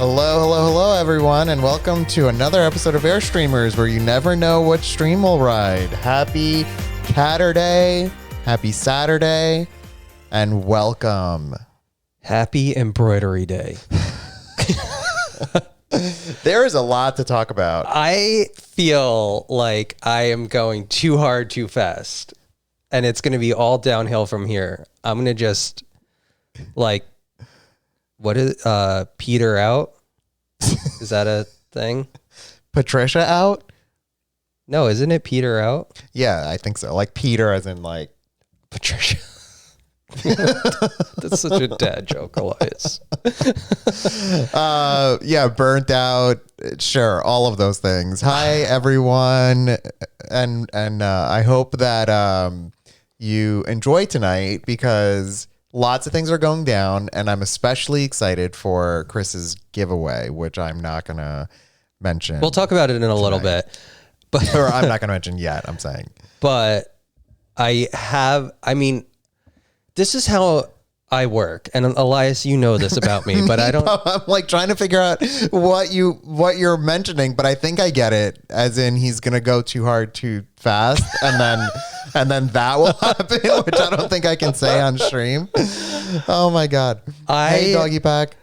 Hello, everyone, and welcome to another episode of Airstreamers, where you never know what stream will ride. Happy Catterday, happy Saturday, and welcome. Happy Embroidery Day. There is a lot to talk about. I feel like I am going too hard too fast, and it's going to be all downhill from here. I'm going to just, peter out? Is that a thing? Patricia out? No, isn't it peter out? Yeah, I think so. Like Peter as in like... Patricia. That's such a dad joke, Elias. Yeah, burnt out. Sure, all of those things. Hi, everyone, and I hope that you enjoy tonight because lots of things are going down, and I'm especially excited for Chris's giveaway, which I'm not gonna mention. We'll talk about it in a little bit, but or I'm not gonna mention yet. I'm saying, but this is how I work, and Elias, you know this about me, but I don't. I'm like trying to figure out what you're mentioning, but I think I get it. As in, he's gonna go too hard, too fast, and then that will happen, which I don't think I can say on stream. Oh my god! Hey, doggy pack.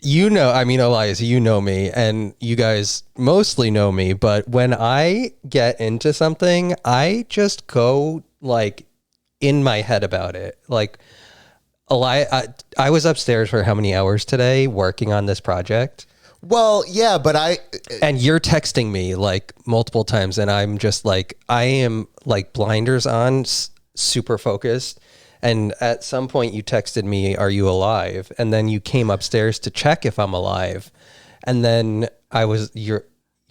Elias, you know me, and you guys mostly know me, but when I get into something, I just go like in my head about it. Like, I was upstairs for how many hours today working on this project? Well, yeah, but and you're texting me like multiple times, and I'm just like, I am like blinders on, super focused. And at some point you texted me, "Are you alive?" And then you came upstairs to check if I'm alive. And then you're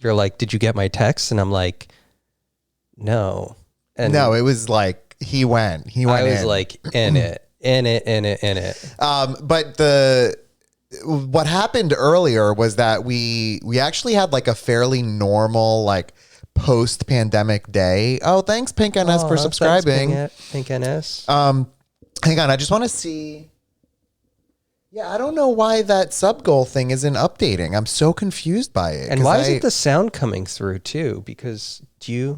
like, "Did you get my text?" And I'm like, "No." And no, it was like he went. I was like in it. But what happened earlier was that we actually had like a fairly normal like post-pandemic day. Oh, thanks Pink NS for subscribing. Pink NS. Hang on, I just want to see. Yeah, I don't know why that sub goal thing isn't updating. I'm so confused by it. And why isn't the sound coming through too? Because I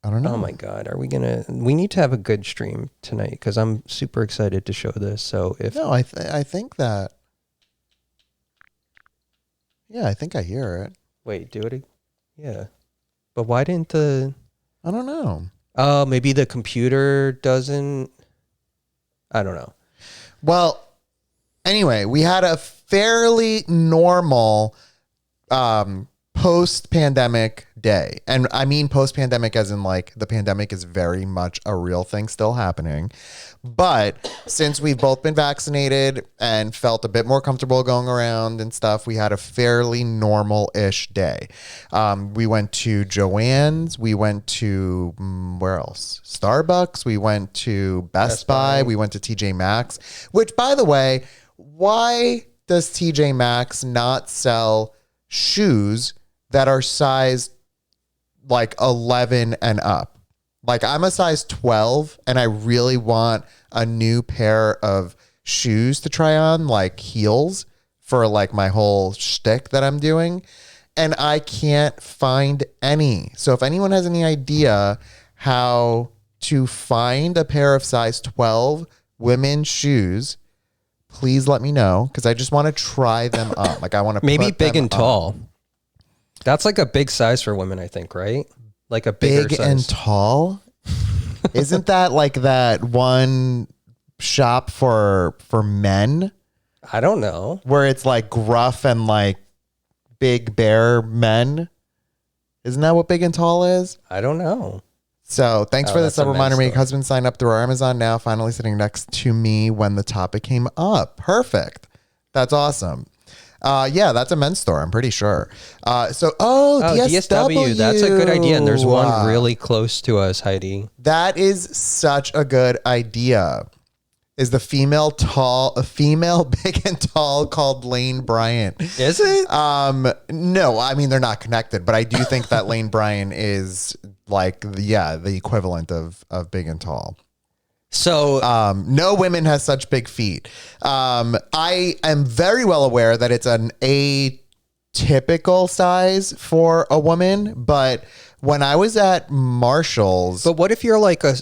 don't know. Oh my God. We need to have a good stream tonight because I'm super excited to show this. So I think that. Yeah, I think I hear it. Wait, do it. Yeah. But why didn't I don't know. Oh, maybe the computer doesn't. I don't know. Well, anyway, we had a fairly normal post-pandemic day. And I mean post-pandemic as in like the pandemic is very much a real thing still happening. But since we've both been vaccinated and felt a bit more comfortable going around and stuff, we had a fairly normal-ish day. We went to Joann's. We went to, where else? Starbucks. We went to Best Buy. We went to TJ Maxx, which, by the way, why does TJ Maxx not sell shoes that are size like 11 and up? Like, I'm a size 12 and I really want a new pair of shoes to try on, like heels for like my whole shtick that I'm doing. And I can't find any. So if anyone has any idea how to find a pair of size 12 women's shoes, please let me know. Cause I just want to try them on. Like I want to maybe big and tall. That's like a big size for women, I think, right? Like a bigger big size. And tall. Isn't that like that one shop for men? I don't know. Where it's like gruff and like big bear men. Isn't that what big and tall is? I don't know. So thanks for this reminder. My husband signed up through our Amazon now, finally sitting next to me when the topic came up. Perfect. That's awesome. Yeah, that's a men's store, I'm pretty sure. DSW. That's a good idea. And there's one really close to us, Heidi. That is such a good idea. Is the female big and tall called Lane Bryant? Is it? No, I mean, they're not connected, but I do think that Lane Bryant is like, the equivalent of big and tall. So No women has such big feet. I am very well aware that it's an atypical size for a woman, but when I was at Marshall's, but what if you're like a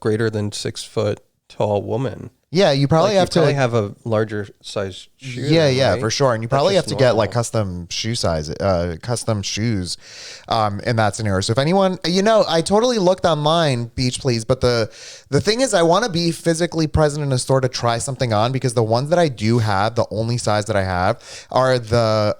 greater than 6 foot tall woman? yeah, you probably Like, have you to probably have a larger size shoe. yeah, right? for sure. And you That's probably have just to get like normal. custom shoe size, custom shoes in that scenario. So if anyone, I totally looked online, Beach Please, but the thing is I want to be physically present in a store to try something on, because the ones that I do have, the only size that I have are they're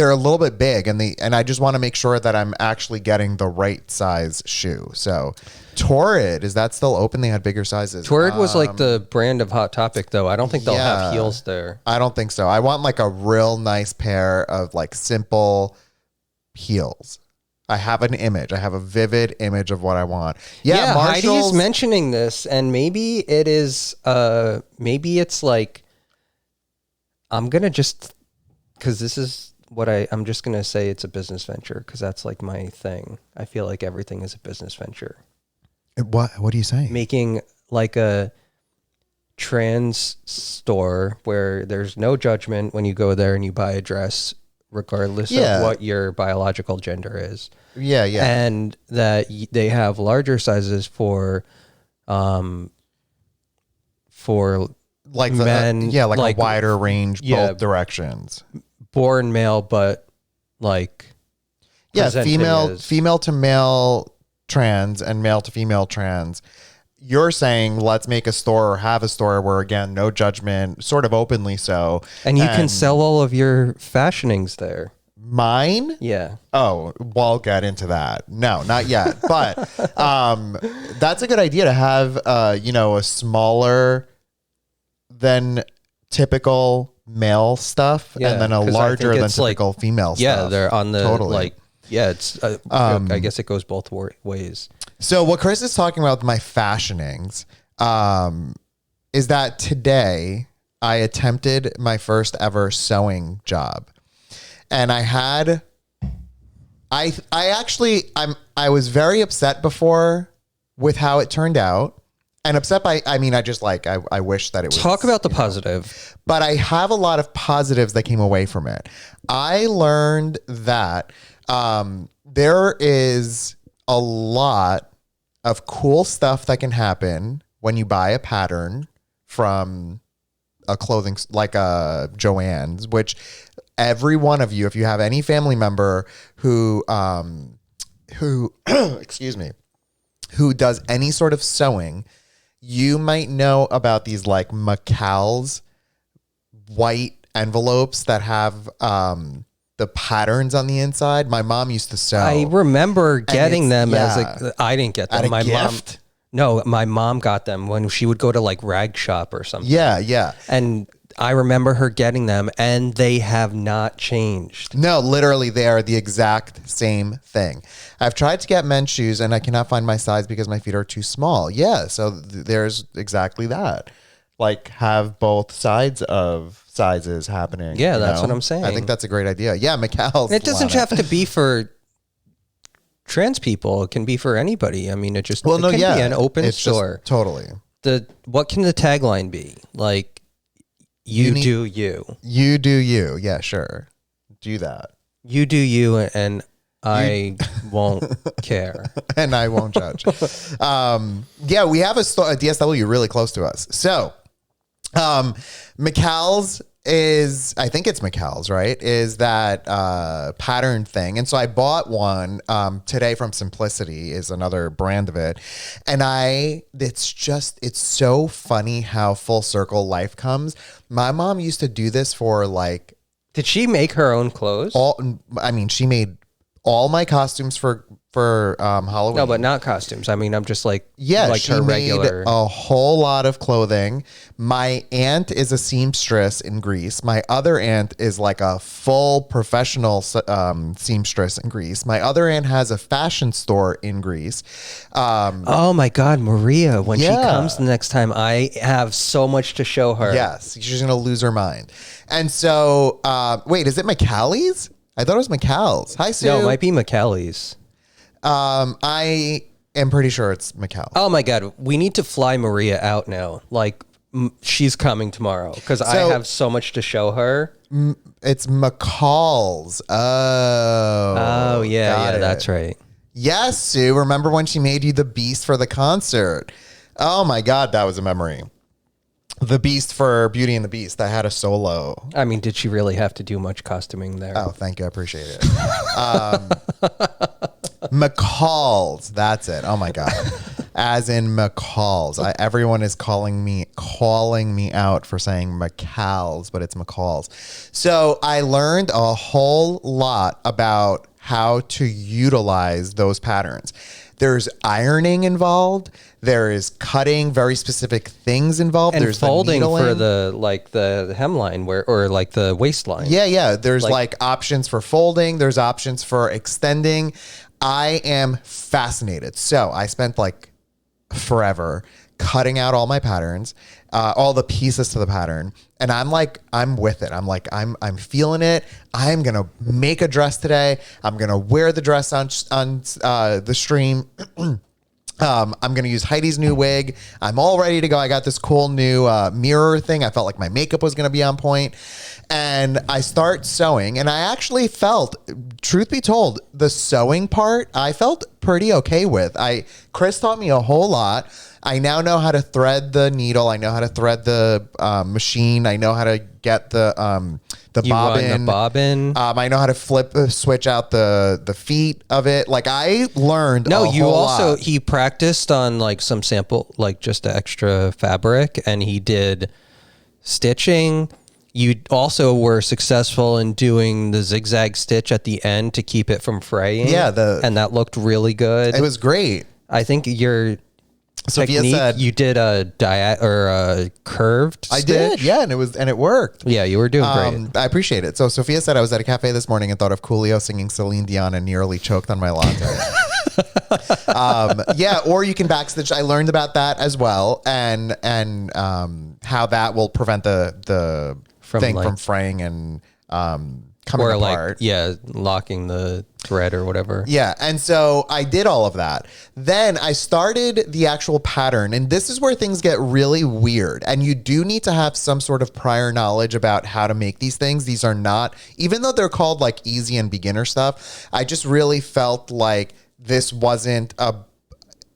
a little bit big, and I just want to make sure that I'm actually getting the right size shoe. So Torrid, is that still open? They had bigger sizes. Torrid was like the brand of Hot Topic, though. I don't think they'll yeah. have heels there. I don't think so. I want like a real nice pair of like simple heels. I have an image. I have a vivid image of what I want. Yeah, Heidi is Marshall's. mentioning this, and maybe it is. Maybe it's like I'm gonna just because this is what I'm just gonna say it's a business venture because that's like my thing. I feel like everything is a business venture. What do you say? Making like a trans store where there's no judgment when you go there and you buy a dress, regardless of what your biological gender is. Yeah. And that they have larger sizes for like men, like a wider range, both directions. Born male, but like presenting as- female to male trans and male to female trans. You're saying let's make a store or have a store where, again, no judgment, sort of openly so. and you can sell all of your fashionings there. Mine? Yeah. Oh, well, I'll get into that. No, not yet. But that's a good idea to have, a smaller than typical male stuff, Yeah, and then a 'cause I larger think than it's like- typical female Yeah, stuff. they're on the Totally. it's. I guess it goes both ways. So what Chris is talking about with my fashionings is that today I attempted my first ever sewing job. And I was very upset before with how it turned out. And upset by, I wish that it was. Talk about the positive. But I have a lot of positives that came away from it. I learned that there is a lot of cool stuff that can happen when you buy a pattern from a clothing, like a Joann's, which every one of you, if you have any family member who excuse me, who does any sort of sewing, you might know about these like McCall's white envelopes that have the patterns on the inside. My mom used to sew. I remember getting them yeah. I didn't get them. At a My gift? my mom got them when she would go to like rag shop or something. Yeah. And I remember her getting them and they have not changed. No, literally, they are the exact same thing. I've tried to get men's shoes and I cannot find my size because my feet are too small. Yeah, so there's exactly that. Like, have both sides of sizes happening. Yeah, that's what I'm saying. I think that's a great idea. Yeah, McCall's. And it doesn't have to be for trans people. It can be for anybody. I mean, it can be an open store. Totally. What can the tagline be? Like, you do you. You do you. Yeah, sure. Do that. You do you, and I won't care. And I won't judge. Yeah, we have a DSW really close to us. So, McCall's is, I think it's McCall's, right? Is that pattern thing. And so I bought one today from Simplicity, is another brand of it. And it's so funny how full circle life comes. My mom used to do this for like, Did she make her own clothes? she made all my costumes for Halloween. No, but not costumes. I mean, I'm just like, yeah, like she her made regular. a whole lot of clothing. My aunt is a seamstress in Greece. My other aunt is like a full professional seamstress in Greece. My other aunt has a fashion store in Greece. Oh my God, Maria, when she Yeah. comes the next time, I have so much to show her. Yes, she's going to lose her mind. And so, wait, is it McCallie's? I thought it was McCall's. Hi, Sue. No, it might be McCallie's. I am pretty sure it's Mikkel. Oh my God, we need to fly Maria out now. Like she's coming tomorrow because I have so much to show her. It's McCall's. Oh yeah, got it. that's right. Yes, Sue. Remember when she made you the Beast for the concert? Oh my God, that was a memory. The Beast for Beauty and the Beast. I had a solo. I mean, did she really have to do much costuming there? Oh, thank you. I appreciate it. McCall's. That's it. Oh my God. As in McCall's. Everyone is calling me out for saying McCall's, but it's McCall's. So I learned a whole lot about how to utilize those patterns. There's ironing involved. There is cutting very specific things involved. And there's folding the for the hemline or like the waistline. Yeah. There's like options for folding. There's options for extending. I am fascinated. So I spent like forever cutting out all my patterns, all the pieces to the pattern. And I'm with it. I'm feeling it. I'm going to make a dress today. I'm going to wear the dress on the stream. I'm going to use Heidi's new wig. I'm all ready to go. I got this cool new mirror thing. I felt like my makeup was going to be on point. And I start sewing. And I actually felt, truth be told, the sewing part, I felt pretty okay with. Chris taught me a whole lot. I now know how to thread the needle. I know how to thread the machine. I know how to get the bobbin. Run the bobbin. I know how to switch out the feet of it. Like I learned. He practiced on like some sample, like just the extra fabric, and he did stitching. You also were successful in doing the zigzag stitch at the end to keep it from fraying. Yeah, and that looked really good. It was great. I think your Sophia technique, said you did a curved stitch. I did, yeah, and it worked. Yeah, you were doing great. I appreciate it. So Sophia said I was at a cafe this morning and thought of Coolio singing Celine Dion and nearly choked on my latte. Yeah, or you can backstitch. I learned about that as well, and how that will prevent the thing from fraying and coming or apart. locking the thread or whatever. Yeah, and so I did all of that. Then I started the actual pattern, and this is where things get really weird. And you do need to have some sort of prior knowledge about how to make these things. These are not, even though they're called like easy and beginner stuff, I just really felt like this wasn't a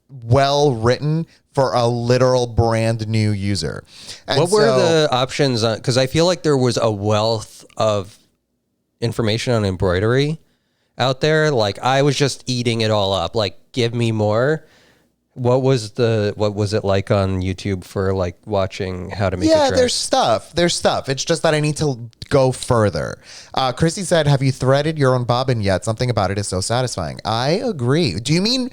well written for a literal brand new user. And what were the options on? Because I feel like there was a wealth of information on embroidery out there. Like I was just eating it all up. Like, give me more. What was it like on YouTube for like watching how to make a dress? There's stuff. It's just that I need to go further. Chrissy said, have you threaded your own bobbin yet? Something about it is so satisfying. I agree. Do you mean,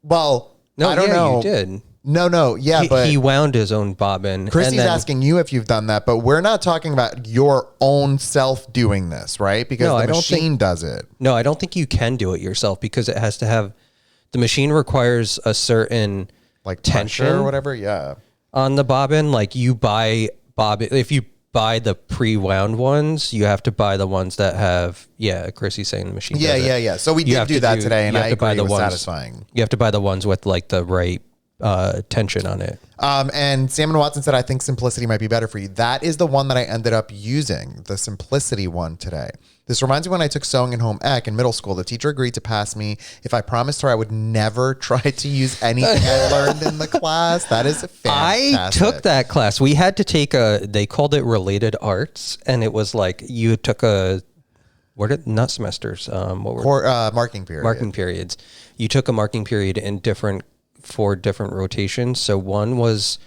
well, no, I don't know. You did. No. Yeah, but he wound his own bobbin. Chrissy's asking you if you've done that, but we're not talking about your own self doing this, right? Because the machine does it. No, I don't think you can do it yourself because it has to have, the machine requires a certain like tension or whatever. Yeah. On the bobbin, like you buy bobbin, if you buy the pre-wound ones, you have to buy the ones that have, Chrissy's saying the machine does it. Yeah. So we did do that today, and I agree it was satisfying. You have to buy the ones with like the right tension on it. And Salmon Watson said, I think Simplicity might be better for you. That is the one that I ended up using, the Simplicity one today. This reminds me when I took sewing in home ec in middle school, the teacher agreed to pass me if I promised her I would never try to use anything I learned in the class. That is fantastic. I took that class. We had to take they called it related arts, and it was like you took not semesters. What were marking period. Marking periods. You took a marking period in 4 different rotations. So one was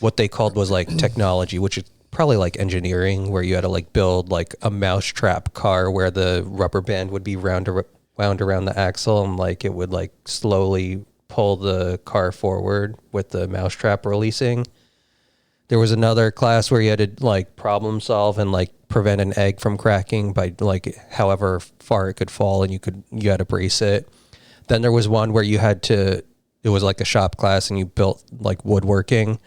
what they called was like technology, which is probably like engineering, where you had to like build like a mousetrap car where the rubber band would be wound around the axle, and like it would like slowly pull the car forward with the mousetrap releasing. There was another class where you had to like problem solve and like prevent an egg from cracking by like however far it could fall, and you had to brace it. Then there was one where it was like a shop class and you built like woodworking.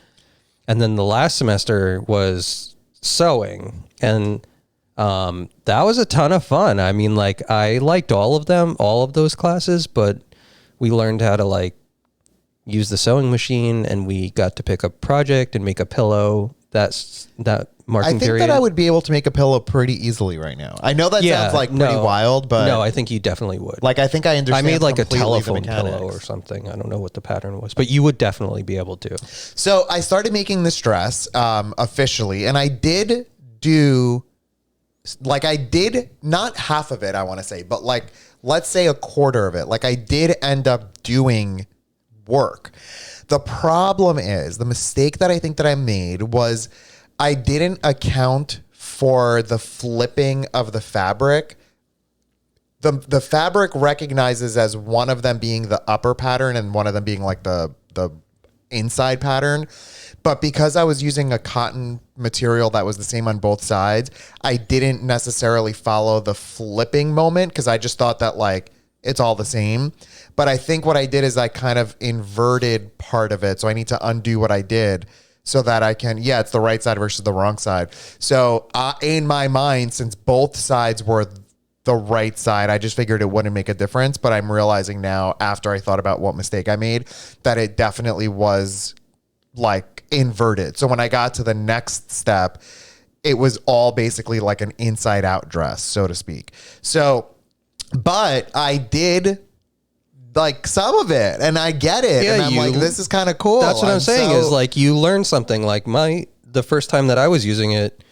And then the last semester was sewing, and that was a ton of fun. I mean, like I liked all of those classes, but we learned how to like use the sewing machine, and we got to pick a project and make a pillow. That marking I think period. that I would be able to make a pillow pretty easily right now. I know that sounds like pretty wild, but no, I think you definitely would. like I think I understand. I made like a completely the telephone mechanics. pillow or something. I don't know what the pattern was, but you would definitely be able to. So I started making this dress officially, and I did do like I did not half of it, I want to say, but like let's say a quarter of it. Like I did end up doing work. The problem is the mistake that I think that I made was I didn't account for the flipping of the fabric. The fabric recognizes as one of them being the upper pattern and one of them being like the inside pattern. But because I was using a cotton material that was the same on both sides, I didn't necessarily follow the flipping moment because I just thought that like it's all the same. But I think what I did is I kind of inverted part of it. So I need to undo what I did so that I can, it's the right side versus the wrong side. So in my mind, since both sides were the right side, I just figured it wouldn't make a difference. But I'm realizing now, after I thought about what mistake I made, that it definitely was like inverted. So when I got to the next step, it was all basically like an inside out dress, so to speak. So, but I did like some of it and I get it. Yeah, and I'm like, this is kind of cool. That's what I'm saying is like you learn something. Like the first time that I was using it,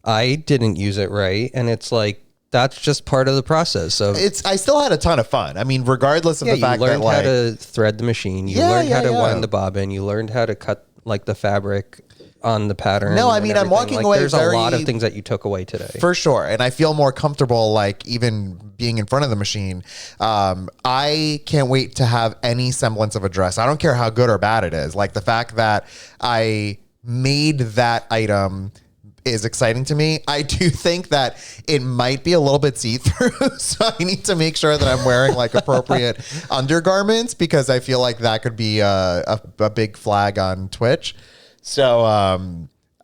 I didn't use it right. And it's like, that's just part of the process. So I still had a ton of fun. I mean, regardless of the fact that you learned how to thread the machine. You learned how to wind the bobbin. You learned how to cut like the fabric on the pattern. No, I mean, I'm walking away. There's a lot of things that you took away today. For sure. And I feel more comfortable, like even being in front of the machine. I can't wait to have any semblance of a dress. I don't care how good or bad it is. Like the fact that I made that item is exciting to me. I do think that it might be a little bit see-through, so I need to make sure that I'm wearing like appropriate undergarments because I feel like that could be a big flag on Twitch. So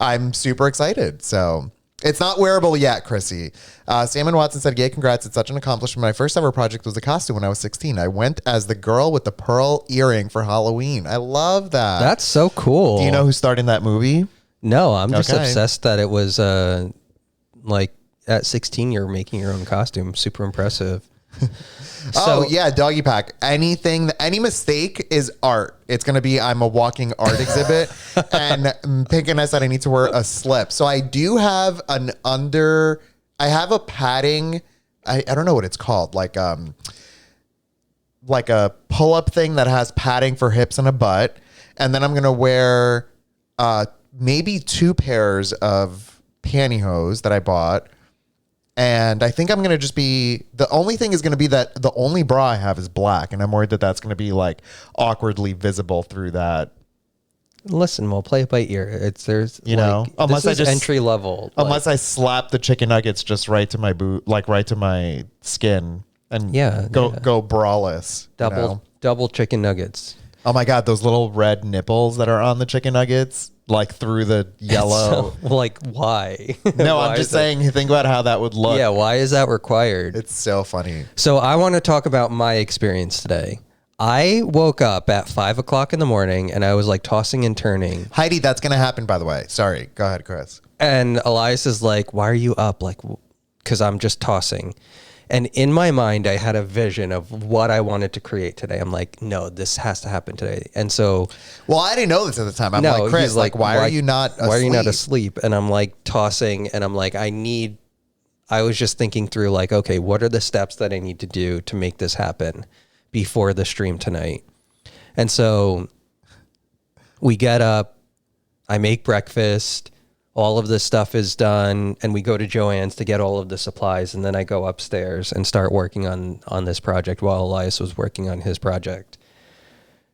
I'm super excited. So it's not wearable yet, Chrissy. Salmon Watson said, "Yay, congrats. It's such an accomplishment. My first ever project was a costume when I was 16. I went as the girl with the pearl earring for Halloween." I love that. That's so cool. Do you know who starred in that movie? No, I'm just obsessed that it was like at 16 you're making your own costume. Super impressive. So yeah, doggy pack. Any mistake is art. It's gonna be I'm a walking art exhibit. And Pink and I said I need to wear a slip. So I do have I have a padding. I don't know what it's called. Like a pull-up thing that has padding for hips and a butt. And then I'm gonna wear maybe 2 pairs of pantyhose that I bought. And I think I'm going to just be, the only thing is going to be that the only bra I have is black. And I'm worried that that's going to be like awkwardly visible through that. Listen, we'll play it by ear. There's, you know, unless I just entry level. Unless I slap the chicken nuggets just right to my boot, like right to my skin and go braless. Double chicken nuggets. Oh my God, those little red nipples that are on the chicken nuggets, like through the yellow. So, like, why? No, I'm just saying, think about how that would look. Yeah, why is that required? It's so funny. So I want to talk about my experience today. I woke up at 5 o'clock in the morning and I was like tossing and turning. Heidi, that's going to happen, by the way. Sorry. Go ahead, Chris. And Elias is like, why are you up? Like, because I'm just tossing. And in my mind, I had a vision of what I wanted to create today. I'm like, no, this has to happen today. And so, well, I didn't know this at the time. I'm like, Chris, like, why are you not asleep? Why are you not asleep? And I'm like tossing, and I'm like, I was just thinking through, like, okay, what are the steps that I need to do to make this happen before the stream tonight? And so we get up, I make breakfast. All of this stuff is done, and we go to Joann's to get all of the supplies, and then I go upstairs and start working on this project while Elias was working on his project.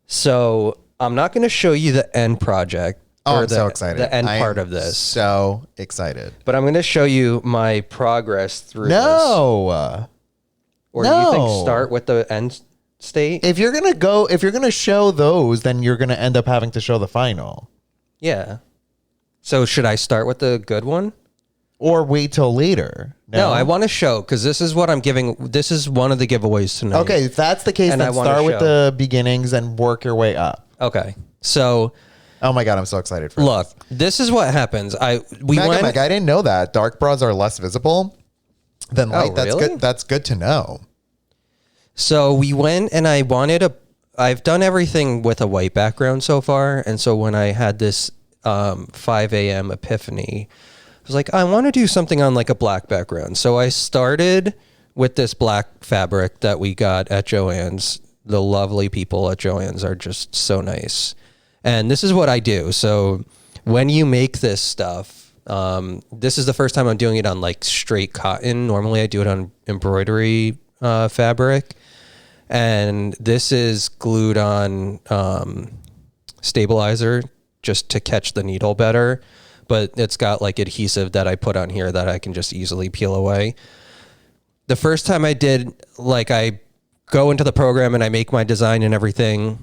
So I'm not going to show you the end project. Oh, I'm so excited. The end part of this. So excited. But I'm going to show you my progress through this. No. Or do you think start with the end state? If you're going to show those, then you're going to end up having to show the final. Yeah. So should I start with the good one? Or wait till later? No, I want to show because this is what I'm giving. This is one of the giveaways tonight. Okay, if that's the case, And I then wanna start with show. the beginnings and work your way up. Okay. So Oh my God, I'm so excited for look, this is what happens. We Meg, went. Meg, I didn't know that. Dark bras are less visible than light. That's really? good. That's good to know. So we went and I've done everything with a white background so far. And so when I had this 5 a.m. epiphany, I was like, I want to do something on like a black background. So I started with this black fabric that we got at Joann's. The lovely people at Joann's are just so nice. And this is what I do. So when you make this stuff, this is the first time I'm doing it on like straight cotton. Normally I do it on embroidery fabric. And this is glued on stabilizer just to catch the needle better. But it's got like adhesive that I put on here that I can just easily peel away. The first time I did, like I go into the program and I make my design and everything.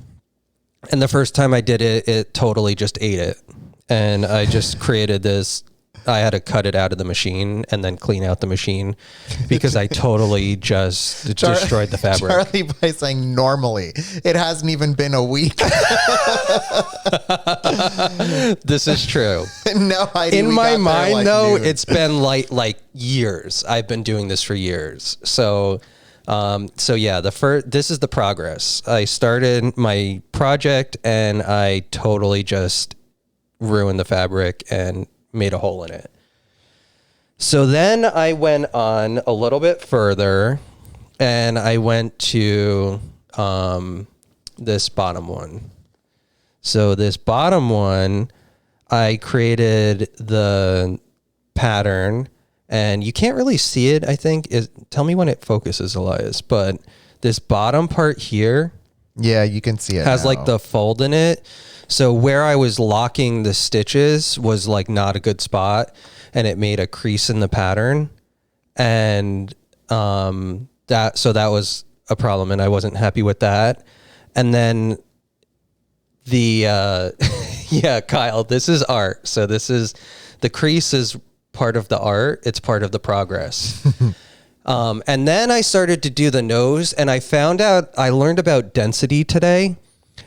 And the first time I did it, it totally just ate it. And I just created this. I had to cut it out of the machine and then clean out the machine because I totally just destroyed the fabric. Charlie, by saying normally, it hasn't even been a week. This is true. No idea. In my mind, though, it's been like years. I've been doing this for years. So yeah, this is the progress. I started my project and I totally just ruined the fabric and made a hole in it. So then I went on a little bit further and I went to this bottom one. So this bottom one, I created the pattern and you can't really see it, I think. Tell me when it focuses, Elias. But this bottom part here, yeah, you can see it. Has now. like the fold in it. So where I was locking the stitches was like not a good spot and it made a crease in the pattern. And that was a problem and I wasn't happy with that. And then yeah, Kyle, this is art. So the crease is part of the art. It's part of the progress. And then I started to do the nose and I learned about density today.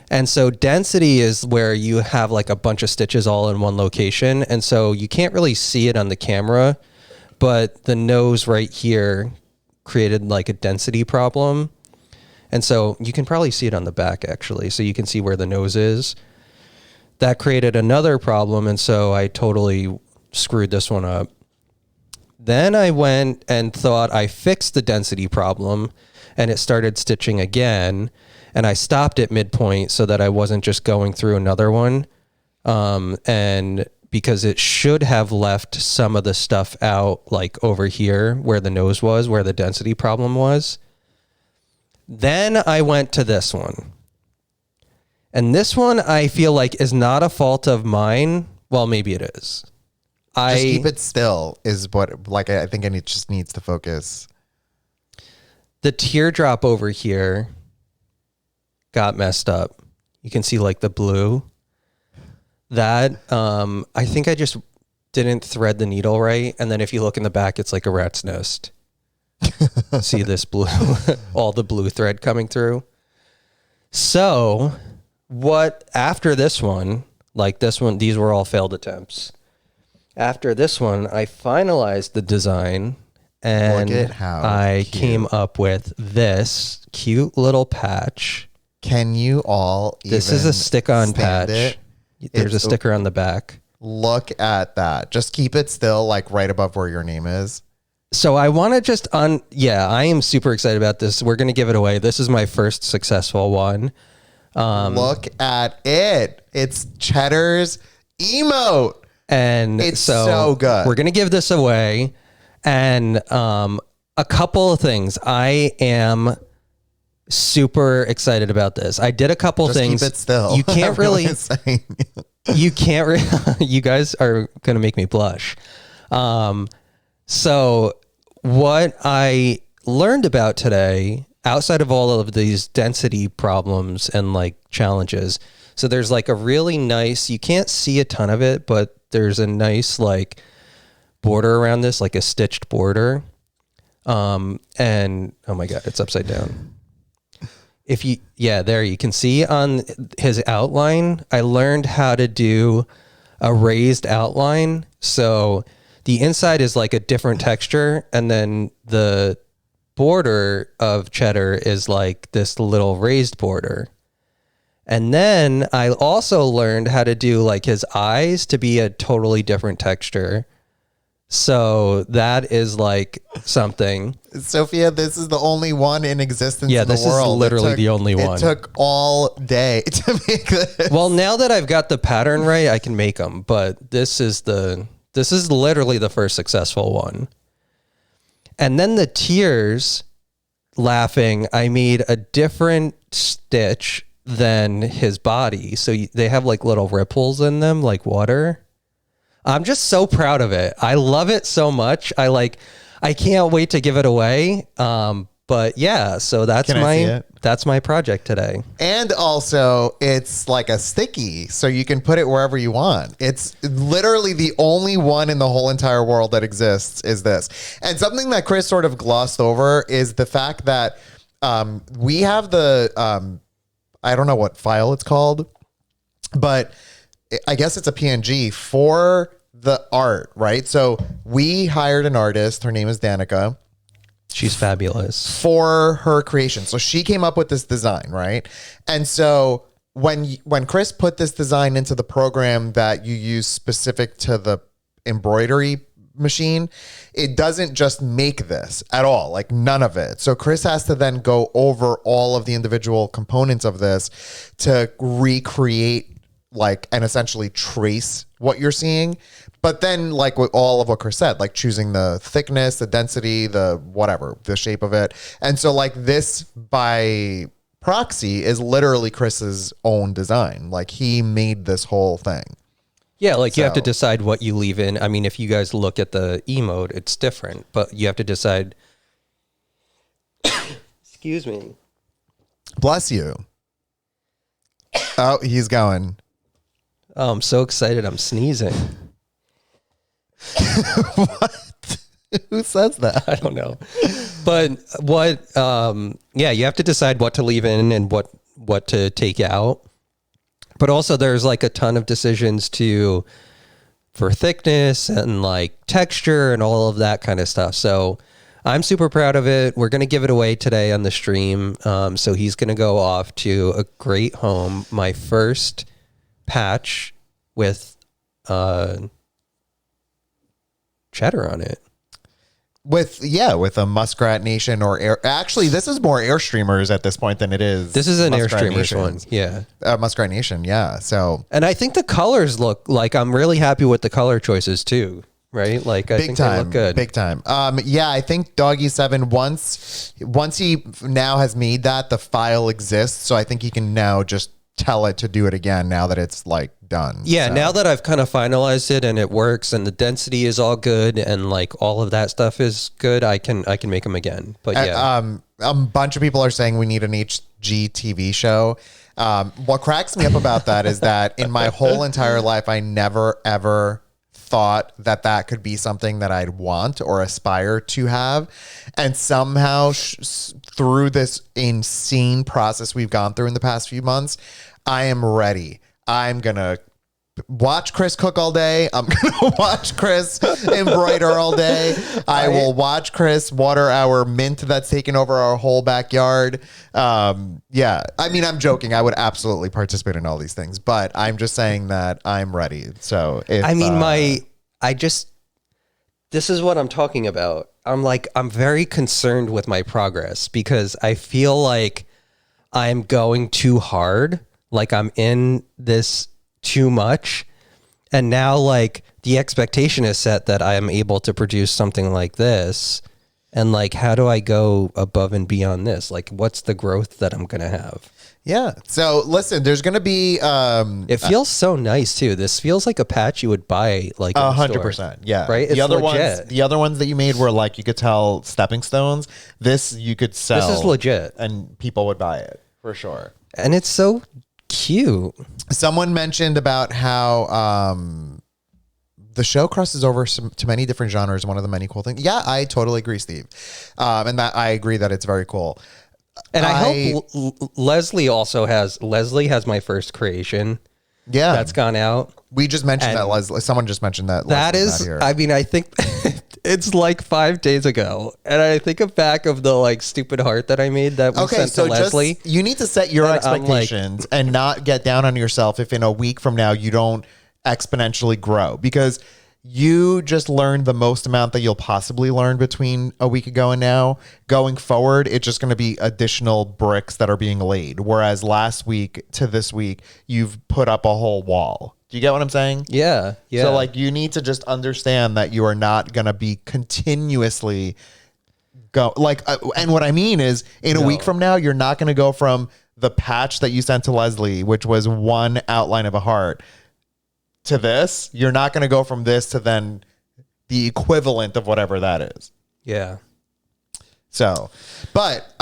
And so density is where you have like a bunch of stitches all in one location. And so you can't really see it on the camera, but the nose right here created like a density problem. And so you can probably see it on the back actually. So you can see where the nose is. That created another problem. And so I totally screwed this one up. Then I went and thought I fixed the density problem and it started stitching again. And I stopped at midpoint so that I wasn't just going through another one. And because it should have left some of the stuff out like over here where the nose was, where the density problem was. Then I went to this one. And this one I feel like is not a fault of mine. Well, maybe it is. Just keep it still is what, like, I think it just needs to focus. The teardrop over here got messed up. You can see like the blue. That, I think I just didn't thread the needle right. And then if you look in the back, it's like a rat's nest. See this blue, all the blue thread coming through. So after this one, like this one, these were all failed attempts. After this one, I finalized the design and I came up with this cute little patch. Can you all This is a stick-on patch. There's a sticker on the back. Look at that. Just keep it still, like right above where your name is. So I want to just I am super excited about this. We're going to give it away. This is my first successful one. Look at it. It's Cheddar's emote. And it's so good. We're going to give this away. And a couple of things. I am super excited about this. I did a couple things. Keep it still. You can't really. You can't. You guys are going to make me blush. So what I learned about today, outside of all of these density problems and like challenges, so there's like a really nice. You can't see a ton of it, but there's a nice like border around this, like a stitched border. And oh my God, it's upside down. There you can see on his outline, I learned how to do a raised outline. So the inside is like a different texture, and then the border of cheddar is like this little raised border. And then I also learned how to do like his eyes to be a totally different texture. So that is like something. Sophia, this is the only one in existence Yeah, in the this world. is literally the only one. It took all day to make this. Well, now that I've got the pattern right, I can make them. But this is literally the first successful one. And then the tears laughing, I made a different stitch than his body. So they have like little ripples in them, like water. I'm just so proud of it. I love it so much. I can't wait to give it away. But yeah, so that's my project today. And also it's like a sticky, so you can put it wherever you want. It's literally the only one in the whole entire world that exists is this. And something that Chris sort of glossed over is the fact that we have the, I don't know what file it's called, but I guess it's a PNG for the art, right? So we hired an artist. Her name is Danica. She's fabulous. For her creation. So she came up with this design, right? And so when Chris put this design into the program that you use specific to the embroidery machine, it doesn't just make this at all, like none of it. So Chris has to then go over all of the individual components of this to recreate like and essentially trace what you're seeing. But then like with all of what Chris said, like choosing the thickness, the density, the whatever, the shape of it. And so like this by proxy is literally Chris's own design. Like he made this whole thing. Yeah, like you have to decide what you leave in. I mean, if you guys look at the emote, it's different, but you have to decide. Excuse me. Bless you. Oh, he's going. Oh, I'm so excited. I'm sneezing. What? Who says that? I don't know. But you have to decide what to leave in and what to take out. But also there's like a ton of decisions for thickness and like texture and all of that kind of stuff. So I'm super proud of it. We're going to give it away today on the stream. So he's going to go off to a great home. My first patch with cheddar on it. With a Muskrat Nation or Air. Actually, this is more Airstreamers at this point than it is. This is an Muskrat Airstreamers Nations. one. Yeah. Muskrat Nation. Yeah. So. And I think the colors look like I'm really happy with the color choices too. Right? Like I think they look good. Big time. Yeah, I think Doggy 7 once he now has made that, the file exists. So I think he can now just tell it to do it again now that it's like done. Yeah, so. now that I've kind of finalized it and it works and the density is all good and like all of that stuff is good, I can make them again. But yeah. A bunch of people are saying we need an HG TV show. What cracks me up about that is that in my whole entire life, I never ever thought that could be something that I'd want or aspire to have. And somehow through this insane process we've gone through in the past few months, I am ready. I'm going to watch Chris cook all day. I'm going to watch Chris embroider all day. I will watch Chris water our mint that's taken over our whole backyard. Yeah. I mean, I'm joking. I would absolutely participate in all these things, but I'm just saying that I'm ready. So this is what I'm talking about. I'm very concerned with my progress because I feel like I'm going too hard. Like I'm in this too much. And now like the expectation is set that I am able to produce something like this. And like, how do I go above and beyond this? Like, what's the growth that I'm going to have? Yeah. So listen, there's going to be, it feels so nice too. This feels like a patch you would buy like 100%. Yeah. Right. The other ones that you made were like, you could tell stepping stones. This you could sell. This is legit. And people would buy it for sure. And it's so cute. Someone mentioned about how, the show crosses over to many different genres. One of the many cool things. Yeah, I totally agree, Steve. And that I agree that it's very cool. And I hope Leslie has my first creation. Yeah. That's gone out. We just mentioned that Leslie. Someone just mentioned that. That Leslie's is, not here. I mean, I think it's like 5 days ago. And I think back of the like stupid heart that I made that we sent to Leslie. You need to set your expectations and not get down on yourself if in a week from now you don't exponentially grow, because you just learned the most amount that you'll possibly learn between a week ago and now. Going forward, it's just going to be additional bricks that are being laid. Whereas last week to this week, you've put up a whole wall. Do you get what I'm saying? Yeah. Yeah. So like you need to just understand that you are not going to be continuously and what I mean is in a week from now, you're not going to go from the patch that you sent to Leslie, which was one outline of a heart, to this. You're not going to go from this to then the equivalent of whatever that is. Yeah. So, but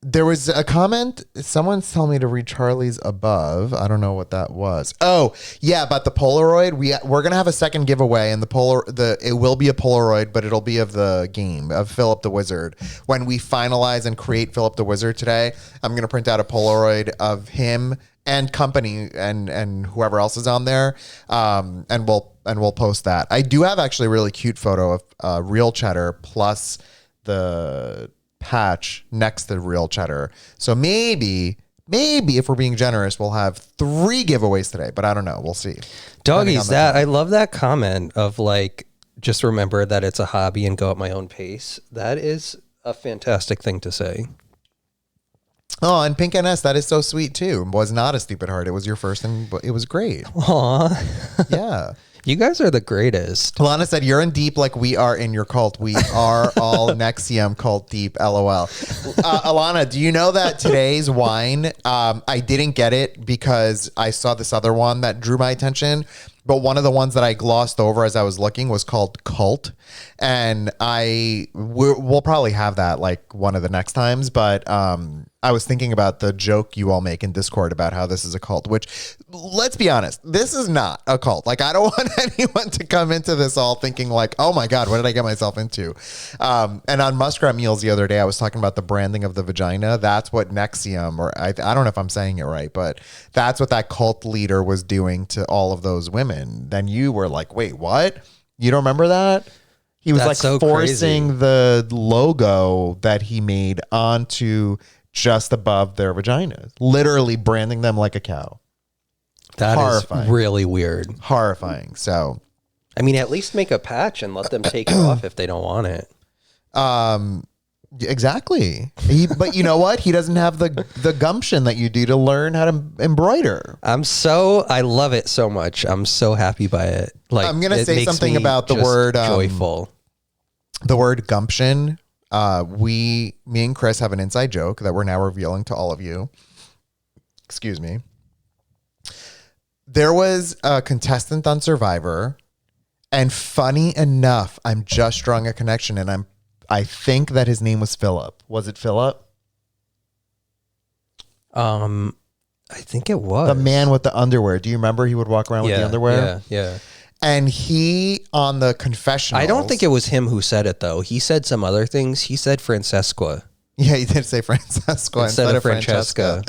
there was a comment. Someone's telling me to read Charlie's above. I don't know what that was. Oh, yeah, about the Polaroid. We're gonna have a second giveaway, and it will be a Polaroid, but it'll be of the game of Philip the Wizard. When we finalize and create Philip the Wizard today, I'm gonna print out a Polaroid of him and company and whoever else is on there, and we'll post that. I do have actually a really cute photo of real cheddar plus the patch next to real cheddar. So maybe if we're being generous, we'll have 3 giveaways today, but I don't know. We'll see. Doggies, I love that comment of like, just remember that it's a hobby and go at my own pace. That is a fantastic thing to say. Oh, and Pink NS, that is so sweet too. Was not a stupid heart. It was your first, and it was great. Aw. Yeah. You guys are the greatest. Alana said, you're in deep like we are in your cult. We are all Nexium cult deep, LOL. Alana, do you know that today's wine, I didn't get it because I saw this other one that drew my attention, but one of the ones that I glossed over as I was looking was called Cult. And we'll probably have that like one of the next times, but I was thinking about the joke you all make in Discord about how this is a cult, which, let's be honest, this is not a cult. Like, I don't want anyone to come into this all thinking like, oh my God, what did I get myself into? And on Muskrat Meals the other day, I was talking about the branding of the vagina. That's what Nexium, or I don't know if I'm saying it right, but that's what that cult leader was doing to all of those women. Then you were like, wait, what? You don't remember that? He was That's like so forcing crazy. the logo that he made onto just above their vaginas, literally branding them like a cow. That Horrifying. is really weird. Horrifying. So, I mean, at least make a patch and let them take it off if they don't want it. exactly. But you know what? He doesn't have the gumption that you do to learn how to embroider. I love it so much. I'm so happy by it. Like, I'm gonna it say makes something me about the just word joyful. The word gumption. Me and Chris have an inside joke that we're now revealing to all of you. Excuse me. There was a contestant on Survivor, and funny enough, I'm just drawing a connection, and I think that his name was Philip. Was it Philip? I think it was The man with the underwear. Do you remember he would walk around with the underwear? Yeah. And he, on the confessionals. I don't think it was him who said it, though. He said some other things. He said Francesca. Yeah, he did say Francesca instead of Francesca.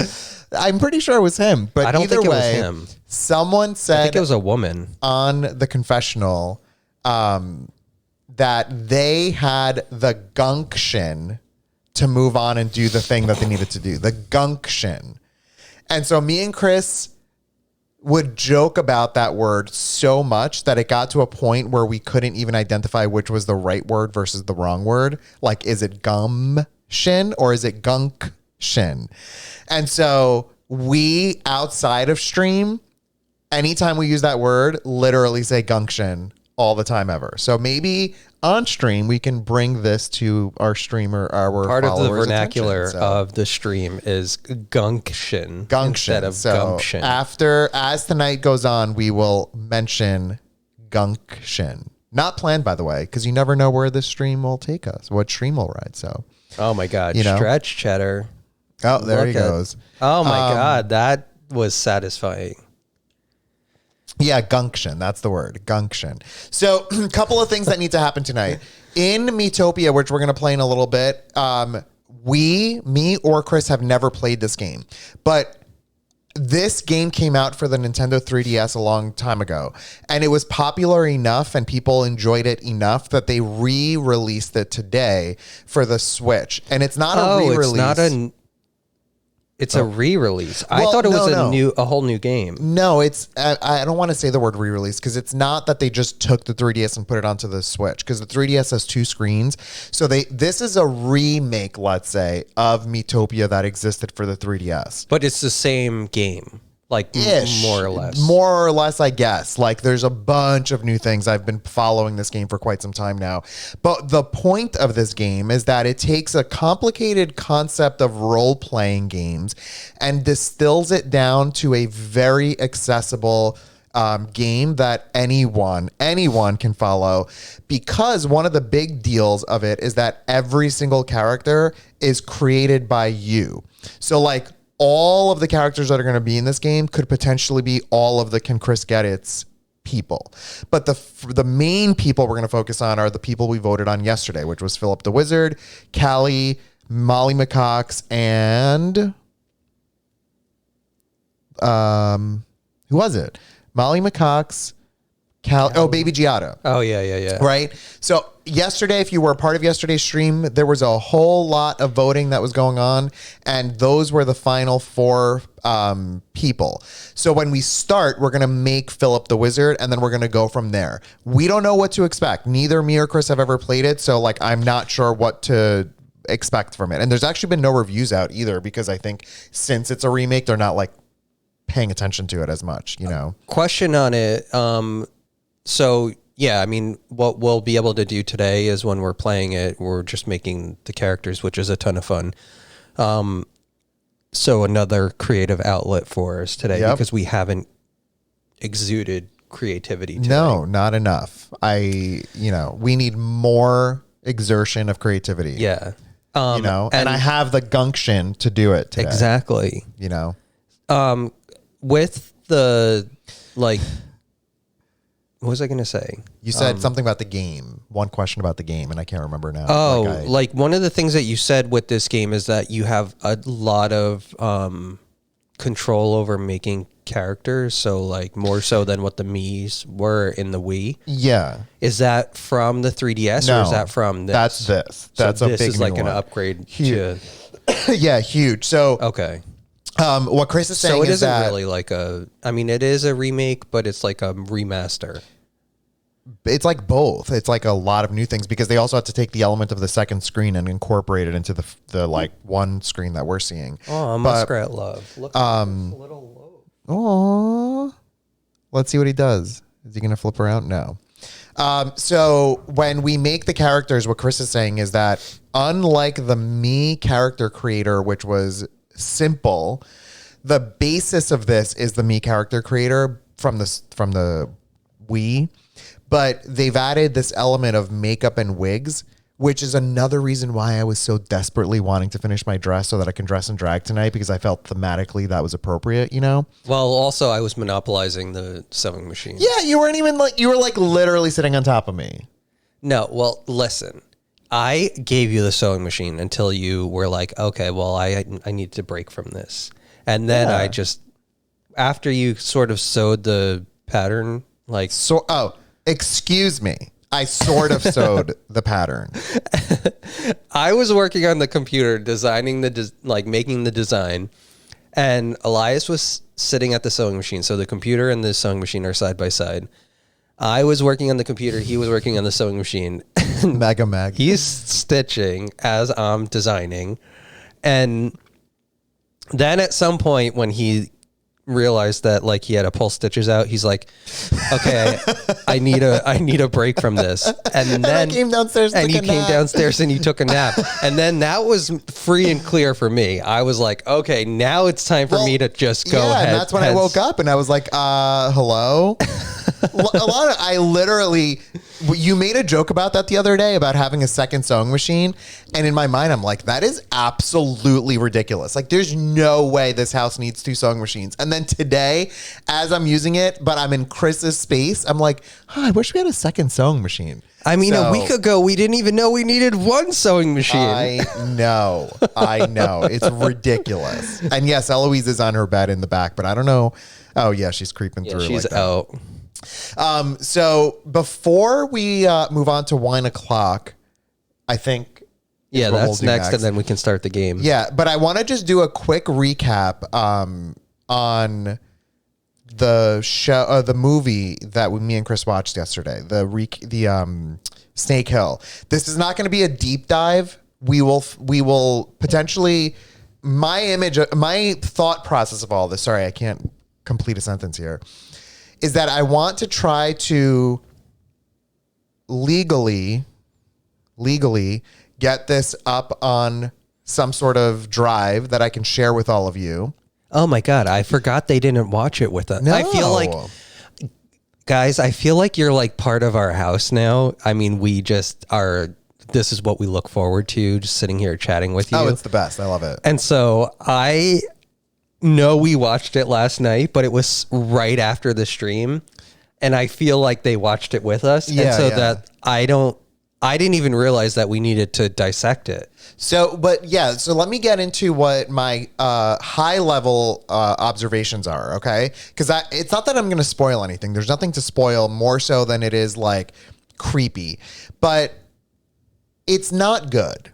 I'm pretty sure it was him. But I don't either think it way, was him. Someone I said think it was a woman. on the confessional that they had the gumption to move on and do the thing that they needed to do. The gumption. And so me and Chris would joke about that word so much that it got to a point where we couldn't even identify which was the right word versus the wrong word. Like, is it gumption or is it gumption? And so we, outside of stream, anytime we use that word, literally say gumption all the time ever. So maybe on stream we can bring this to our streamer, our Part of the followers' vernacular attention. So, of the stream is gumption gumption. instead of So gumption. as the night goes on, we will mention gumption. Not planned, by the way, because you never know where this stream will take us, what stream will ride. So, Oh my God. You know? Stretch cheddar. oh, there he Look at- goes. Oh my God. That was satisfying. Yeah, gunction. That's the word. Gunction. So a couple of things that need to happen tonight. In Miitopia, which we're going to play in a little bit, me or Chris have never played this game. But this game came out for the Nintendo 3DS a long time ago, and it was popular enough and people enjoyed it enough that they re-released it today for the Switch. And it's not a re-release. It's a re-release. I thought it was a whole new game. No, it's I don't want to say the word re-release because it's not that they just took the 3DS and put it onto the Switch, because the 3DS has 2 screens. So this is a remake, let's say, of Miitopia that existed for the 3DS. But it's the same game. Like more or less. More or less, I guess. Like there's a bunch of new things. I've been following this game for quite some time now. But the point of this game is that it takes a complicated concept of role-playing games and distills it down to a very accessible game that anyone can follow, because one of the big deals of it is that every single character is created by you. So like, all of the characters that are going to be in this game could potentially be all of the Can Chris Get It's people. But the main people we're going to focus on are the people we voted on yesterday, which was Philip the Wizard, Callie, Molly McCox, and who was it? Molly McCox, Baby Giotto. Oh, yeah. Right? So yesterday, if you were a part of yesterday's stream, there was a whole lot of voting that was going on, and those were the final 4 people. So when we start, we're going to make Philip the Wizard, and then we're going to go from there. We don't know what to expect. Neither me or Chris have ever played it, so like I'm not sure what to expect from it. And there's actually been no reviews out either, because I think since it's a remake, they're not like paying attention to it as much, you know? Question on it. So, yeah, I mean, what we'll be able to do today is when we're playing it, we're just making the characters, which is a ton of fun. So another creative outlet for us today, because we haven't exuded creativity today. No, not enough. We need more exertion of creativity. Yeah. And I have the gumption to do it today. Exactly. You know? With the, like... What was I going to say? You said something about the game. One question about the game, and I can't remember now. Like one of the things that you said with this game is that you have a lot of control over making characters. So like more so than what the Miis were in the Wii. Yeah. Is that from the 3DS or is that from this? That's this. That's so a this big is like new an one. Upgrade Huge. Yeah, huge. So okay. What Chris is saying is that... So it isn't really like it is a remake, but it's like a remaster. It's like both. It's like a lot of new things, because they also have to take the element of the second screen and incorporate it into the like one screen that we're seeing. Oh, Muskrat Love. Look at this little low. Oh, let's see what he does. Is he going to flip around? No. So when we make the characters, what Chris is saying is that unlike the Mii character creator, which was simple, the basis of this is the Mii character creator from the Wii. But they've added this element of makeup and wigs, which is another reason why I was so desperately wanting to finish my dress so that I can dress in drag tonight, because I felt thematically that was appropriate, you know? Well, also I was monopolizing the sewing machine. Yeah, you weren't even you were like literally sitting on top of me. No, well, listen. I gave you the sewing machine until you were like, okay, well, I need to break from this. And then I just, after you sort of sewed the pattern, like... Excuse me. I sort of sewed the pattern. I was working on the computer, designing making the design, and Elias was sitting at the sewing machine. So the computer and the sewing machine are side by side. I was working on the computer. He was working on the sewing machine. Mag. He's stitching as I'm designing. And then at some point when he realized that like he had to pull stitches out, he's like, okay, I need a break from this. And then I came downstairs and you came downstairs and you took a nap. And then that was free and clear for me. I was like, okay, now it's time for me to just go ahead. And that's when I woke up and I was like, hello. Alana, I literally, you made a joke about that the other day about having a second sewing machine. And in my mind, I'm like, that is absolutely ridiculous. Like, there's no way this house needs 2 sewing machines. And then today, as I'm using it, but I'm in Chris's space, I'm like, I wish we had a second sewing machine. I mean, a week ago, we didn't even know we needed 1 sewing machine. I know. It's ridiculous. And yes, Eloise is on her bed in the back, but I don't know. Oh, yeah, she's creeping through. She's like out. So before we move on to wine o'clock, I think. Yeah, that's next, and then we can start the game. Yeah, but I want to just do a quick recap on the show, the movie that me and Chris watched yesterday, the Snake Hill. This is not going to be a deep dive. We will potentially, my thought process of all this. Sorry, I can't complete a sentence here. Is that I want to try to legally get this up on some sort of drive that I can share with all of you. Oh my God, I forgot they didn't watch it with us. No. I feel like, guys, you're like part of our house now. I mean, we just are, this is what we look forward to, just sitting here chatting with you. Oh, it's the best. I love it. And so I know we watched it last night, but it was right after the stream. And I feel like they watched it with us. Yeah, and so yeah. that I didn't even realize that we needed to dissect it. So let me get into what my high level observations are, okay? Because it's not that I'm going to spoil anything. There's nothing to spoil more so than it is like creepy, but it's not good.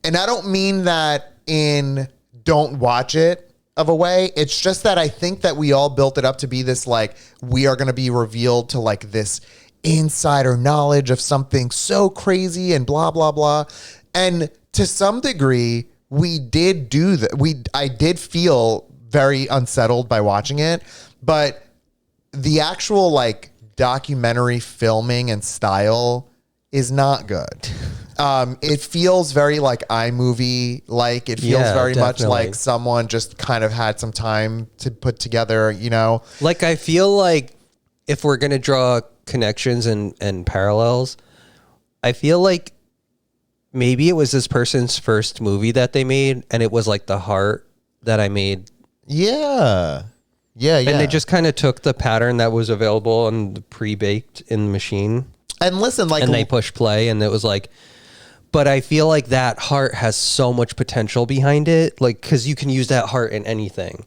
And I don't mean that in don't watch it of a way. It's just that I think that we all built it up to be this like, we are going to be revealed to like this insider knowledge of something so crazy and blah, blah, blah. And to some degree, we did do that. I did feel very unsettled by watching it, but the actual like documentary filming and style is not good. It feels very like iMovie, like it feels very much like someone just kind of had some time to put together, you know? Like, I feel like if we're going to draw connections and parallels, I feel like maybe it was this person's first movie that they made, and it was like The Heart that I made. Yeah. And they just kind of took the pattern that was available and pre-baked in the machine. And listen, like, and they pushed play, and it was like, but I feel like that heart has so much potential behind it, like, because you can use that heart in anything.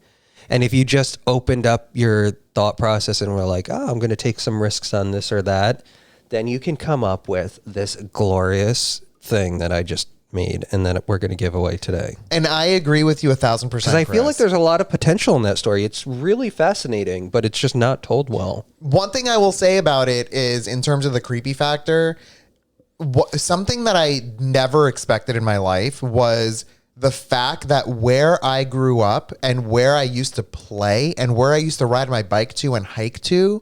And if you just opened up your thought process and were like, oh, I'm going to take some risks on this or that, then you can come up with this glorious thing that I just made and that we're going to give away today. And I agree with you 1,000%. Because I feel like there's a lot of potential in that story. It's really fascinating, but it's just not told well. One thing I will say about it is, in terms of the creepy factor, something that I never expected in my life was the fact that where I grew up and where I used to play and where I used to ride my bike to and hike to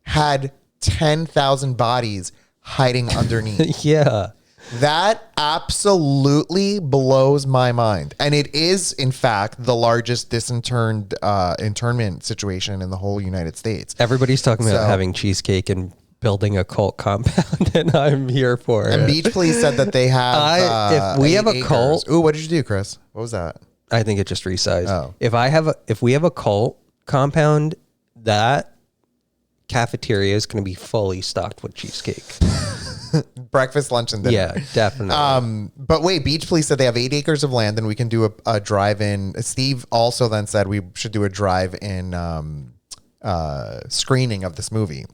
had 10,000 bodies hiding underneath. Yeah. That absolutely blows my mind. And it is, in fact, the largest disinterred internment situation in the whole United States. Everybody's talking about having cheesecake and building a cult compound, and I'm here for it. And Beach Please said that they have if we have a cult. Ooh, what did you do, Chris? What was that? I think it just resized. Oh. If we have a cult compound, that cafeteria is going to be fully stocked with cheesecake. Breakfast, lunch, and dinner. Yeah, definitely. But wait, Beach Please said they have 8 acres of land, and we can do a drive-in. Steve also then said we should do a drive-in screening of this movie.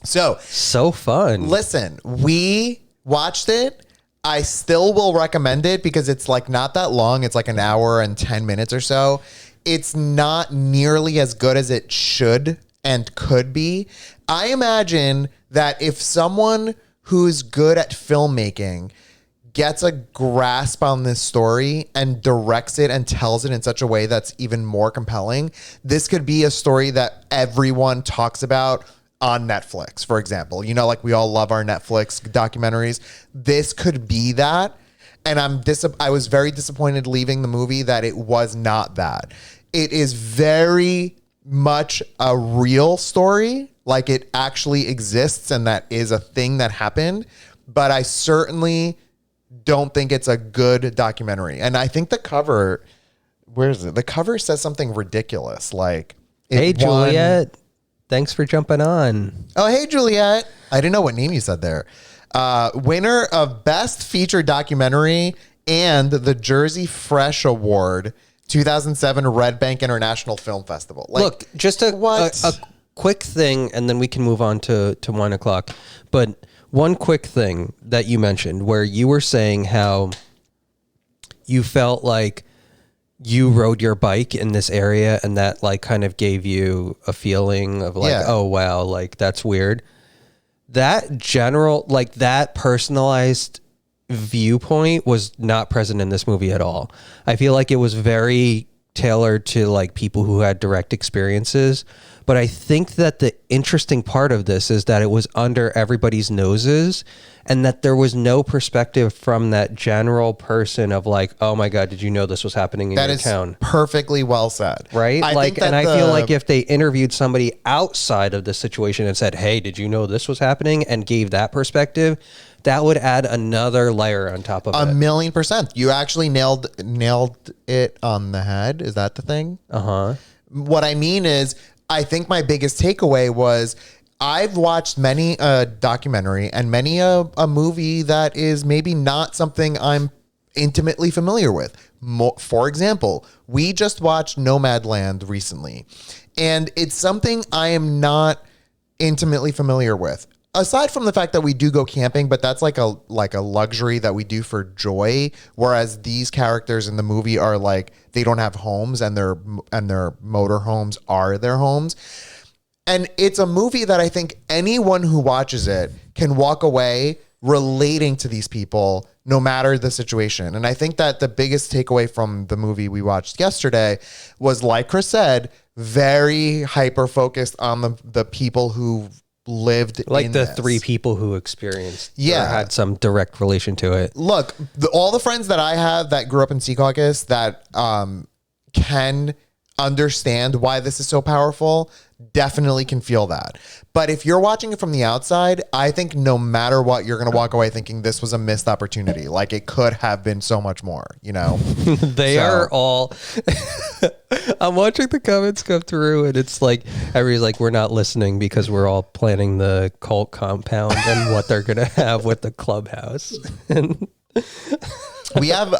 So fun. Listen, we watched it. I still will recommend it because it's like not that long. It's like an hour and 10 minutes or so. It's not nearly as good as it should and could be. I imagine that if someone who's good at filmmaking gets a grasp on this story and directs it and tells it in such a way that's even more compelling, this could be a story that everyone talks about on Netflix, for example. You know, like we all love our Netflix documentaries. This could be that. And I was very disappointed leaving the movie that it was not that. It is very much a real story like it actually exists and that is a thing that happened. But I certainly don't think it's a good documentary. And I think the cover, where is it? The cover says something ridiculous. Like, hey, Juliet, thanks for jumping on. Oh, hey, Juliet. I didn't know what name you said there. Winner of Best Feature Documentary and the Jersey Fresh Award, 2007 Red Bank International Film Festival. Like, look, just a quick thing, and then we can move on to 1 o'clock. But one quick thing that you mentioned where you were saying how you felt like you rode your bike in this area and that like kind of gave you a feeling of like, oh, wow, like that's weird. That general, like that personalized viewpoint was not present in this movie at all. I feel like it was very tailored to like people who had direct experiences. But I think that the interesting part of this is that it was under everybody's noses and that there was no perspective from that general person of like, oh my God, did you know this was happening in your town? Perfectly well said. Right? I feel like if they interviewed somebody outside of the situation and said, hey, did you know this was happening? And gave that perspective, that would add another layer on top of it. 1,000,000%. You actually nailed it on the head. Is that the thing? Uh-huh. What I mean is, I think my biggest takeaway was I've watched many a documentary and many a movie that is maybe not something I'm intimately familiar with. For example, we just watched Nomadland recently, and it's something I am not intimately familiar with. Aside from the fact that we do go camping, but that's like a luxury that we do for joy. Whereas these characters in the movie are like, they don't have homes and their motor homes are their homes. And it's a movie that I think anyone who watches it can walk away relating to these people no matter the situation. And I think that the biggest takeaway from the movie we watched yesterday was, like Chris said, very hyper focused on the people who lived like in the this. 3 people who experienced or had some direct relation to it. Look, all the friends that I have that grew up in Secaucus that can understand why this is so powerful definitely can feel that. But if you're watching it from the outside, I think no matter what, you're going to walk away thinking this was a missed opportunity. Like it could have been so much more, you know? They are all... I'm watching the comments come through and it's like, everybody's like, we're not listening because we're all planning the cult compound and what they're going to have with the clubhouse. We have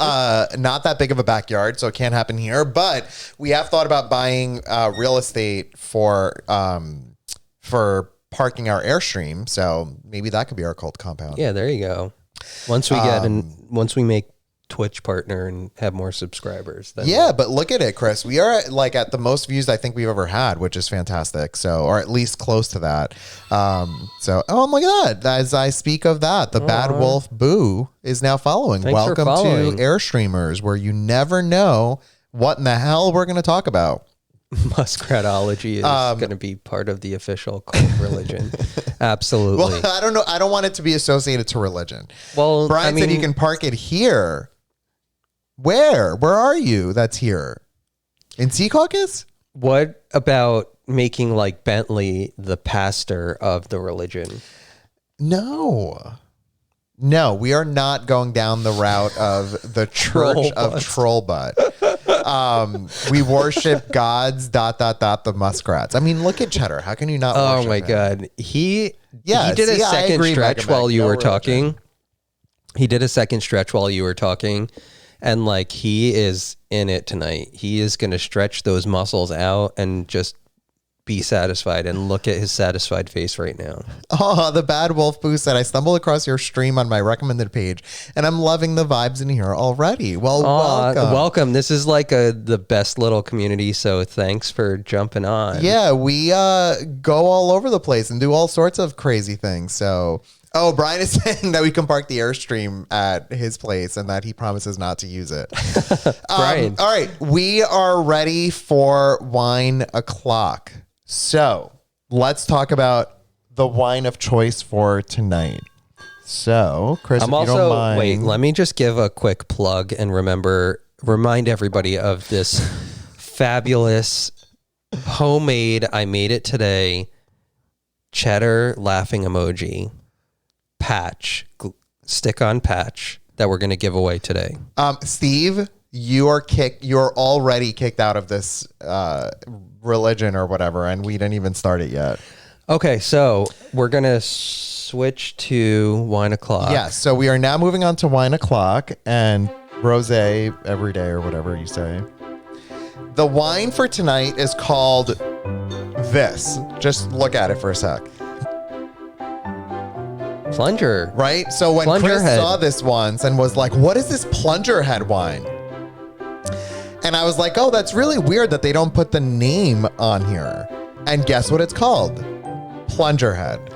not that big of a backyard, so it can't happen here. But we have thought about buying real estate for parking our Airstream. So maybe that could be our cult compound. Yeah, there you go. Once we make Twitch partner and have more subscribers. Then but look at it, Chris. We are at the most views I think we've ever had, which is fantastic. So, or at least close to that. Oh my God. As I speak of that, the Bad Wolf Boo is now following. Thanks Welcome for following. to Airstreamers, where you never know what in the hell we're going to talk about. Muskratology is going to be part of the official cult religion. Absolutely. Well, I don't know. I don't want it to be associated to religion. Well, Brian said you can park it here. Where are you? That's here in Secaucus. What about making like Bentley the pastor of the religion? No, we are not going down the route of the Church of Trollbutt. We worship gods, ... the muskrats. I mean, look at Cheddar. How can you not worship Oh my him? God. He did a second stretch while you were talking. He did a second stretch while you were talking. And like, he is in it tonight. He is going to stretch those muscles out and just be satisfied, and look at his satisfied face right now. Oh, the Bad Wolf Boo said, I stumbled across your stream on my recommended page and I'm loving the vibes in here already. Well, welcome. This is like the best little community. So thanks for jumping on. Yeah, we go all over the place and do all sorts of crazy things. So... Oh, Brian is saying that we can park the Airstream at his place and that he promises not to use it. Brian. All right. We are ready for wine o'clock. So let's talk about the wine of choice for tonight. So, Chris, if you don't mind. Wait, let me just give a quick plug and remind everybody of this fabulous homemade, I made it today, cheddar laughing emoji, stick-on patch that we're going to give away today. Steve, you're already kicked out of this religion or whatever, and we didn't even start it yet. Okay, so we're going to switch to wine o'clock. Yes, so we are now moving on to wine o'clock and rosé every day or whatever you say. The wine for tonight is called this. Just look at it for a sec. Plunger. Right? So when Plunger Chris head. saw this once and was like, what is this plunger head wine? And I was like, oh, that's really weird that they don't put the name on here. And guess what it's called? Plunger head.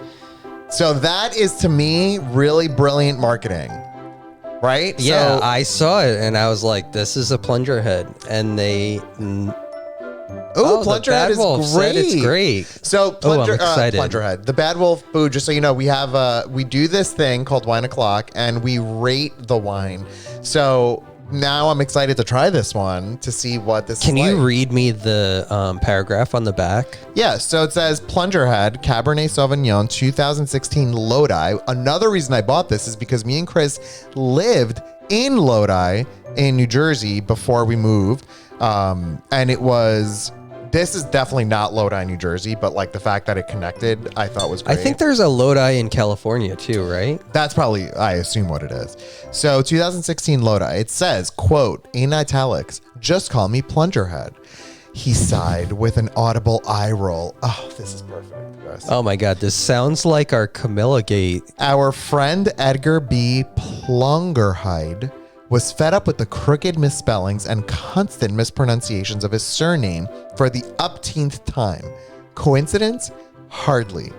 So that is, to me, really brilliant marketing. Right? Yeah, So, I saw it and I was like, this is a plunger head. And they... oh, plunger the head Bad is Wolf said great. it's great. So plunger, I'm excited. plunger head, the Bad Wolf Boo. Just so you know, we do this thing called Wine O'Clock, and we rate the wine. So now I'm excited to try this one to see what this. Can is you like. read me the paragraph on the back? Yeah. So it says Plunger Head Cabernet Sauvignon 2016 Lodi. Another reason I bought this is because me and Chris lived in Lodi in New Jersey before we moved, and it was. This is definitely not Lodi, New Jersey, but like the fact that it connected, I thought was great. I think there's a Lodi in California too, right? That's probably, I assume, what it is. So 2016 Lodi, it says, quote, in italics, just call me Plungerhead. He sighed with an audible eye roll. Oh, this is perfect, Chris. Oh my God, this sounds like our Camilla Gate. Our friend Edgar B. Plungerheide was fed up with the crooked misspellings and constant mispronunciations of his surname for the upteenth time. Coincidence? Hardly.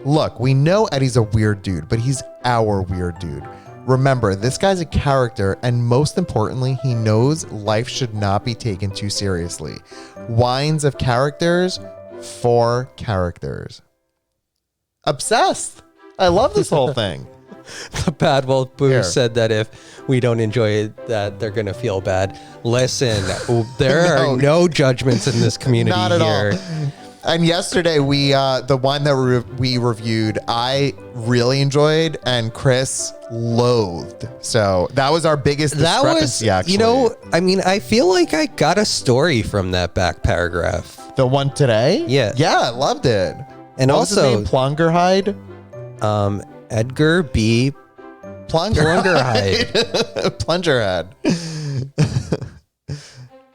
Look, we know Eddie's a weird dude, but he's our weird dude. Remember, this guy's a character, and most importantly, he knows life should not be taken too seriously. Wines of characters for characters. Obsessed. I love this whole thing. The Bad Wolf Boo Here. said that if we don't enjoy it, that they're going to feel bad. Listen, there are no judgments in this community Not at here. all. And yesterday, we the wine that we reviewed, I really enjoyed, and Chris loathed. So that was our biggest That discrepancy, was, actually. you know, I mean, I feel like I got a story from that back paragraph. The one today? Yeah. Yeah, I loved it. And What was his also, name? Plungerheide? Edgar B. Plungerheide. Plungerhead.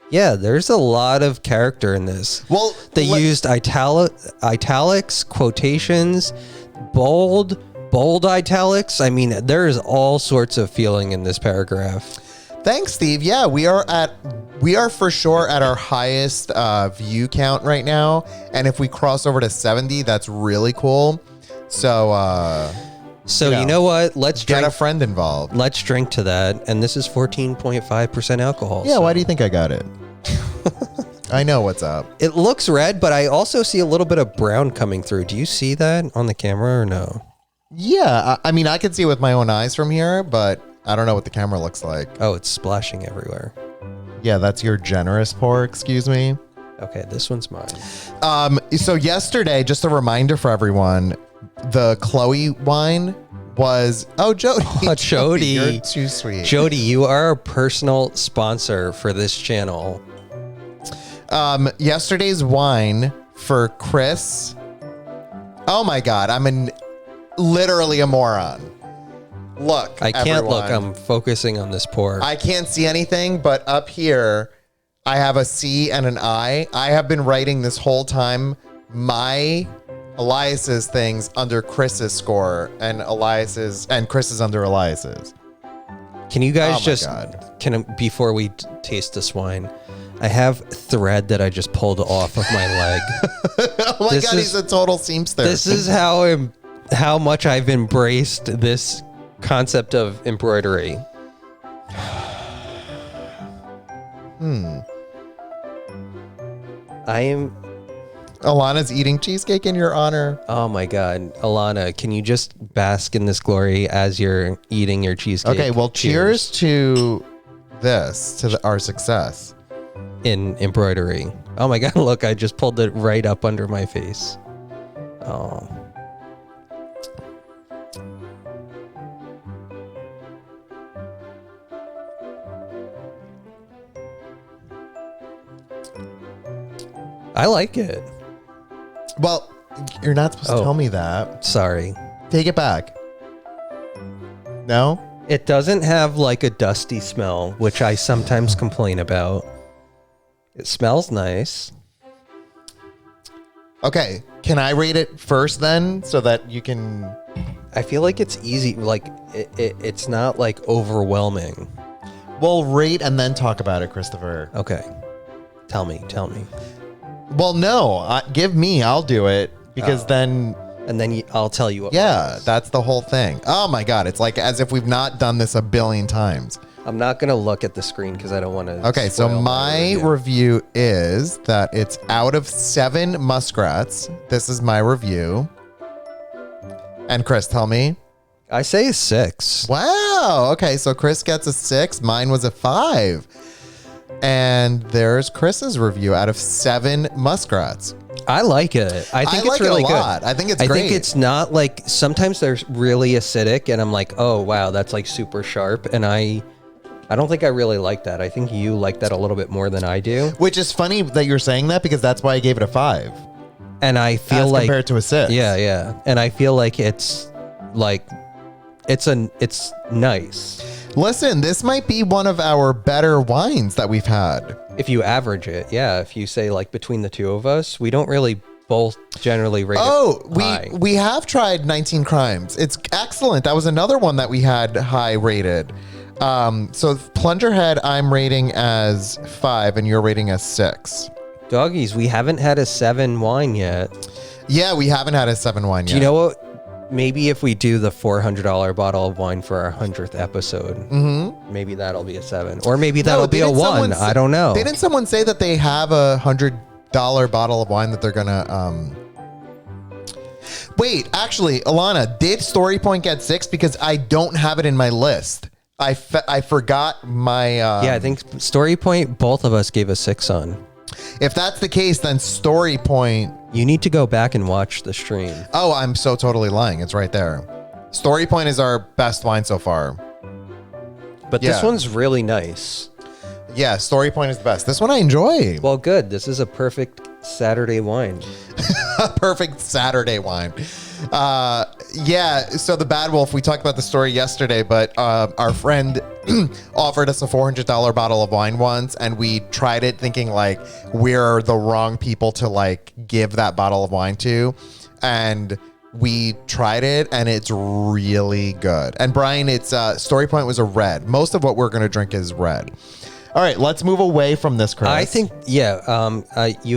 Yeah, there's a lot of character in this. Well, They used italics, quotations, bold italics. I mean, there's all sorts of feeling in this paragraph. Thanks, Steve. Yeah, we are for sure at our highest view count right now. And if we cross over to 70, that's really cool. So, So You you know, know what? Let's get drink. a friend involved. Let's drink to that. And this is 14.5% alcohol. Yeah, so- why do you think I got it? I know what's up. It looks red, but I also see a little bit of brown coming through. Do you see that on the camera or no? Yeah, I mean, I can see it with my own eyes from here, but I don't know what the camera looks like. Oh, it's splashing everywhere. Yeah, that's your generous pour, excuse me. Okay, this one's mine. So yesterday, just a reminder for everyone, the Chloe wine was, oh, Jody. Oh, Jody. You're too sweet. Jody, you are a personal sponsor for this channel. Yesterday's wine for Chris. Oh my God, I'm literally a moron. Look, I can't look. everyone. I'm focusing on this pour. I can't see anything, but up here, I have a C and an I. I have been writing this whole time my Elias's things under Chris's score, and Chris's under Elias's. Can you guys Oh my just God. before we taste this wine? I have thread that I just pulled off of my leg. Oh my This God, is- he's a total seamster. This is how much I've embraced this concept of embroidery. I am. Alana's eating cheesecake in your honor. Oh my God, Alana, can you just bask in this glory as you're eating your cheesecake? Okay, well, cheers to this, to our success. In embroidery. Oh my God, look, I just pulled it right up under my face. Oh, I like it. Well, you're not supposed to tell me that. Sorry. Take it back. No? It doesn't have like a dusty smell, which I sometimes complain about. It smells nice. Okay. Can I rate it first then so that you can... I feel like it's easy. Like it's not like overwhelming. Well, rate and then talk about it, Christopher. Okay. Tell me. Well, no. Give me. I'll do it because then... And then I'll tell you what. Yeah, that's the whole thing. Oh my God. It's like as if we've not done this a billion times. I'm not going to look at the screen because I don't want to. Okay, so my review is that it's out of 7 muskrats. This is my review. And Chris, tell me. I say 6. Wow. Okay, so Chris gets a 6. Mine was a 5. And there's Chris's review out of 7 muskrats. I like it. I think it's really good. I think it's great. I think it's not like sometimes they're really acidic and I'm like, oh wow, that's like super sharp. And I don't think I really like that. I think you like that a little bit more than I do. Which is funny that you're saying that because that's why I gave it a 5. And I feel like compared to a 6. Yeah. And I feel like it's nice. Listen, this might be one of our better wines that we've had. If you average it, yeah. If you say like between the two of us, we don't really both generally rate it high. we have tried 19 Crimes. It's excellent. That was another one that we had high rated. So Plungerhead, I'm rating as 5, and you're rating as 6. Doggies, we haven't had a 7 wine yet. Yeah, we haven't had a 7 wine yet. Do you know what? Maybe if we do the $400 bottle of wine for our 100th episode, maybe that'll be a 7. Or maybe that'll be a 1. I don't know. Didn't someone say that they have a $100 bottle of wine that they're going to... Wait, actually, Alana, did Story Point get 6? Because I don't have it in my list. I forgot my... Yeah, I think Story Point, both of us gave a 6 on. If that's the case, then Story Point... You need to go back and watch the stream. Oh, I'm so totally lying. It's right there. Story Point is our best wine so far. But this one's really nice. Yeah, Story Point is the best. This one I enjoy. Well, good. This is a perfect Saturday wine. A perfect Saturday wine. Yeah, so the Bad Wolf, we talked about the story yesterday, but our friend offered us a $400 bottle of wine once, and we tried it thinking like we're the wrong people to like give that bottle of wine to, and we tried it and it's really good. And Brian, it's Story Point was a red. Most of what we're going to drink is red. All right, let's move away from this, Chris. I think, you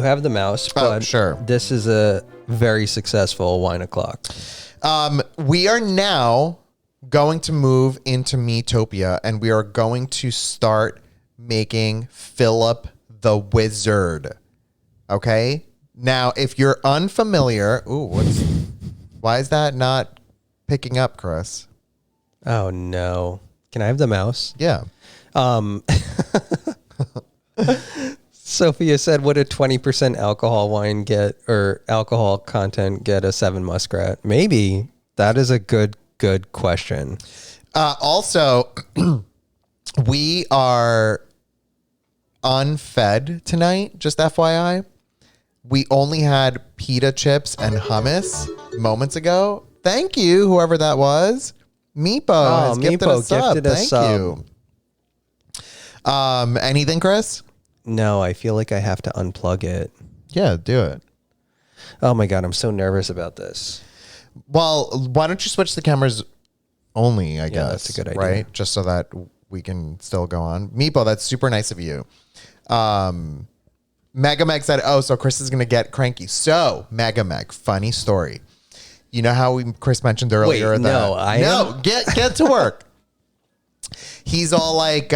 have the mouse, but sure. This is a very successful wine o'clock. We are now going to move into Miitopia, and we are going to start making Philip the Wizard. Okay? Now, if you're unfamiliar... Why is that not picking up, Chris? Oh, no. Can I have the mouse? Yeah. Sophia said, would a 20% alcohol wine get, or alcohol content get a 7 Muskrat? Maybe. That is a good question. Also, we are unfed tonight, just FYI. We only had pita chips and hummus moments ago. Thank you, whoever that was. Meepo has gifted us up. Thank you. Anything, Chris? No, I feel like I have to unplug it. Yeah, do it. Oh my God, I'm so nervous about this. Well, why don't you switch the cameras only, I guess. That's a good idea. Right? Just so that we can still go on. Meepo, that's super nice of you. Megameg said, so Chris is going to get cranky. So, Megameg, funny story. You know how Chris mentioned earlier that... Get to work. He's all like,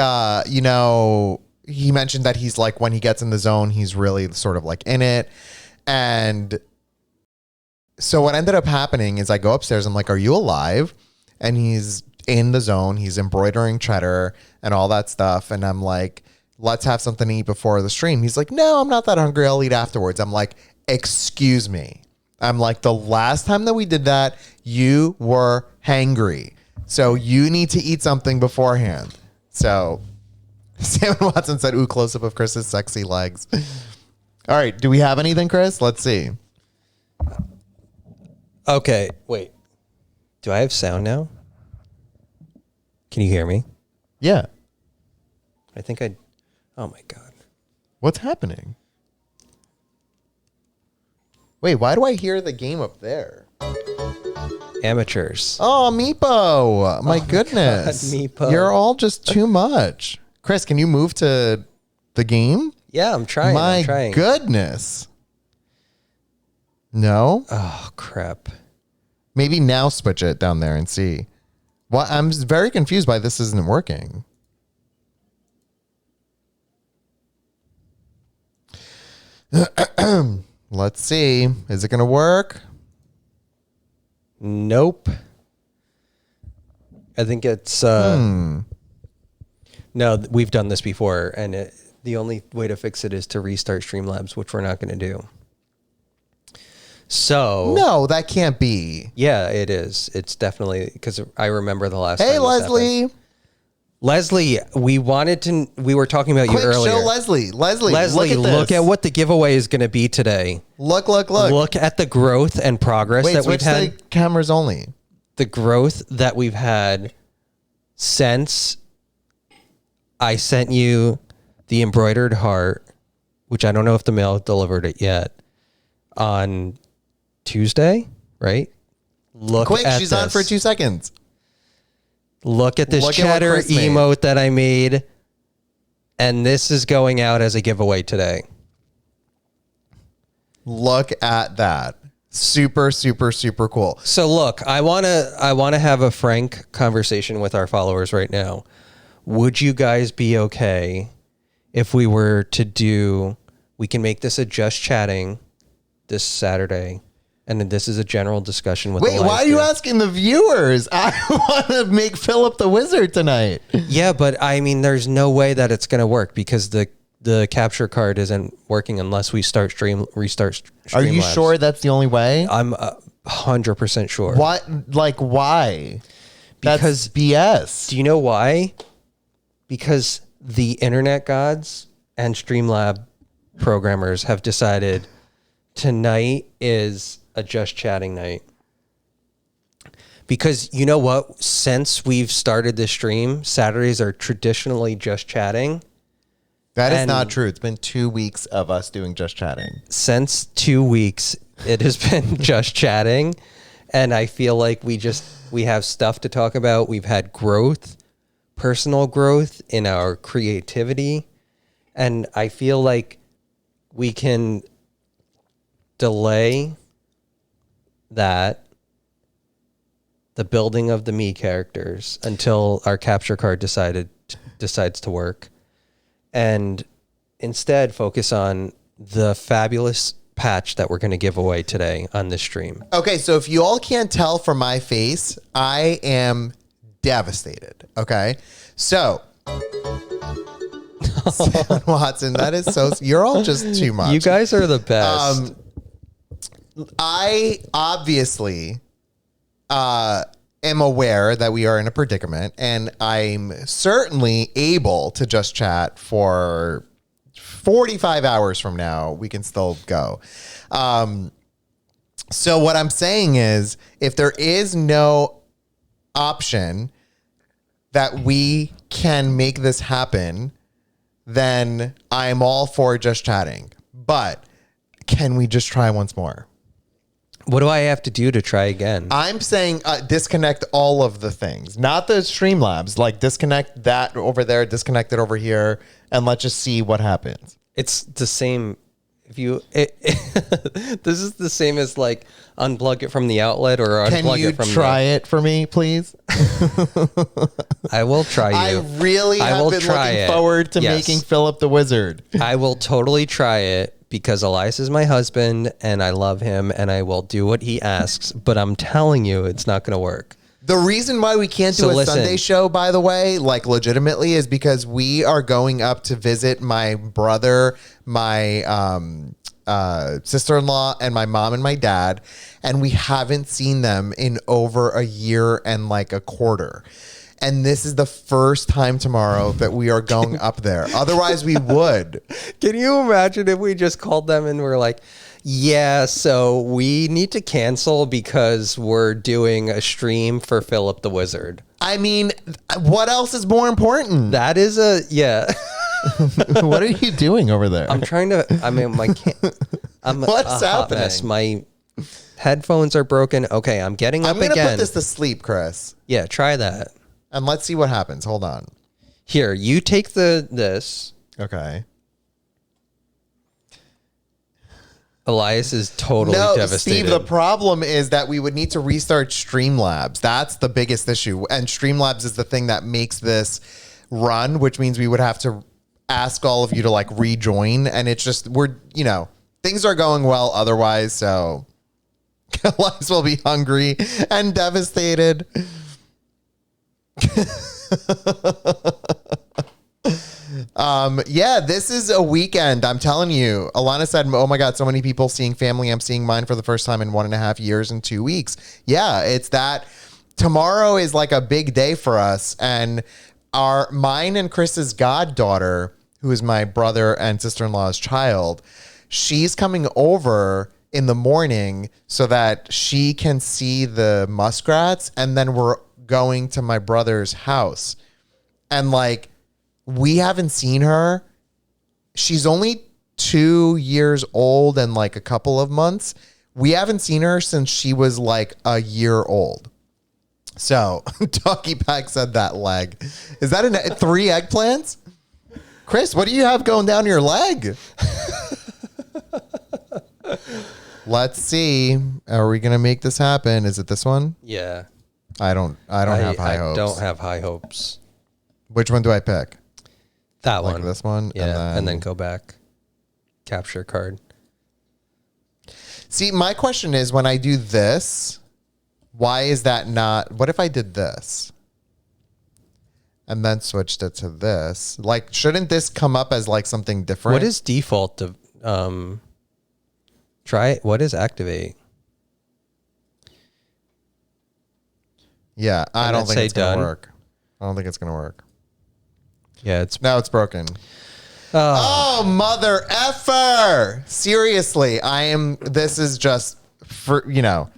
he mentioned that he's like, when he gets in the zone, he's really sort of like in it. And so what ended up happening is I go upstairs. I'm like, are you alive? And he's in the zone. He's embroidering cheddar and all that stuff. And I'm like, let's have something to eat before the stream. He's like, no, I'm not that hungry. I'll eat afterwards. I'm like, excuse me. I'm like, the last time that we did that, you were hangry. So you need to eat something beforehand. So Sam Watson said, ooh, close up of Chris's sexy legs. All right. Do we have anything, Chris? Let's see. Okay, wait. Do I have sound now? Can you hear me? Yeah. I think I... Oh, my God. What's happening? Wait, why do I hear the game up there? Amateurs. Oh, Meepo. My goodness. God, Meepo. You're all just too much. Chris, can you move to the game? Yeah, I'm trying. I'm trying. Goodness. No? Oh, crap. Maybe now switch it down there and see. Well, I'm very confused why this isn't working. Let's see. Is it going to work? Nope. I think it's... No, we've done this before, and the only way to fix it is to restart Streamlabs, which we're not going to do. So... No, that can't be. Yeah, it is. It's definitely... Because I remember the last time Hey, this Leslie. happened. Leslie, we were talking about Quick, you earlier. show Leslie. Leslie, Look at what the giveaway is going to be today. Look. Look at the growth and progress Wait, that we've switch had. the cameras only. The growth that we've had since I sent you the embroidered heart, which I don't know if the mail delivered it yet, on Tuesday, right? Look Quick, at she's this. on for 2 seconds. Look at this Look at what chatter Chris made. emote that I made. And this is going out as a giveaway today. Look at that. Super, super, super cool. So look, I wanna have a frank conversation with our followers right now. Would you guys be okay if we were to we can make this a just chatting this Saturday, and then this is a general discussion with Wait, the why live are you stream. asking the viewers? I want to make Philip the Wizard tonight. Yeah, but I mean, there's no way that it's gonna work because the capture card isn't working unless we restart Streamlabs. Are you sure that's the only way? I'm 100% sure. What? Like, why? Because That's BS. do you know why? Because the internet gods and Streamlab programmers have decided tonight is a just chatting night. Because you know what? Since we've started this stream, Saturdays are traditionally just chatting. That is And- not true. It's been 2 weeks of us doing just chatting. Since 2 weeks, it has been just chatting. And I feel like we have stuff to talk about. We've had growth, personal growth in our creativity. And I feel like we can delay the building of the me characters until our capture card decides to work, and instead focus on the fabulous patch that we're going to give away today on this stream. Okay, so if you all can't tell from my face, I am devastated. Okay, so Sam Watson, that is so. You're all just too much. You guys are the best. I obviously am aware that we are in a predicament, and I'm certainly able to just chat for 45 hours from now. We can still go. So what I'm saying is, if there is no option that we can make this happen, then I'm all for just chatting. But can we just try once more? What do I have to do to try again? I'm saying disconnect all of the things, not the Streamlabs. Like disconnect that over there, disconnect it over here, and let's just see what happens. It's the same. This is the same as like unplug it from the outlet or unplug Can you it from try it for me, please? I will try I you. really I have will been try looking it. forward to Yes. making Philip the Wizard. I will totally try it because Elias is my husband and I love him and I will do what he asks. But I'm telling you, it's not going to work. The reason why we can't do So a listen. Sunday show, by the way, like legitimately, is because we are going up to visit my brother, my sister-in-law, and my mom and my dad, and we haven't seen them in over a year and like a quarter. And this is the first time tomorrow that we are going up there. Otherwise, we would. Can you imagine if we just called them and we're like, yeah, so we need to cancel because we're doing a stream for Philip the Wizard. I mean, what else is more important? That is yeah. What are you doing over there? I'm trying to, I mean, I'm What's a hot happening? mess. My headphones are broken. Okay, I'm getting up I'm going to again. put this to sleep, Chris. Yeah, try that. And let's see what happens. Hold on. Here, you take this. Okay. Elias is totally devastated. Steve, the problem is that we would need to restart Streamlabs. That's the biggest issue. And Streamlabs is the thing that makes this run, which means we would have to ask all of you to like rejoin. And it's just, things are going well otherwise. So Elias will be hungry and devastated. Yeah, this is a weekend. I'm telling you. Alana said, oh my God, so many people seeing family. I'm seeing mine for the first time in 1.5 years and 2 weeks. Yeah, it's that tomorrow is like a big day for us. And mine and Chris's goddaughter, who is my brother and sister-in-law's child, she's coming over in the morning so that she can see the muskrats. And then we're going to my brother's house. And like, we haven't seen her. She's only 2 years old and like a couple of months. We haven't seen her since she was like a year old. So Doggy Pack said that leg. Is that 3 eggplants? Chris, what do you have going down your leg? Let's see. Are we going to make this happen? Is it this one? Yeah. I don't have high hopes. I don't have high hopes. Which one do I pick? That Like one. this one? Yeah. And then go back. Capture card. See, my question is when I do this, why is that not? What if I did this and then switched it to this? Like, shouldn't this come up as like something different? What is default to try it? What is activate? Yeah, I don't think it's going done. to work. I don't think it's going to work. Yeah, it's Now it's broken. Oh, mother effer. Seriously, this is just for, you know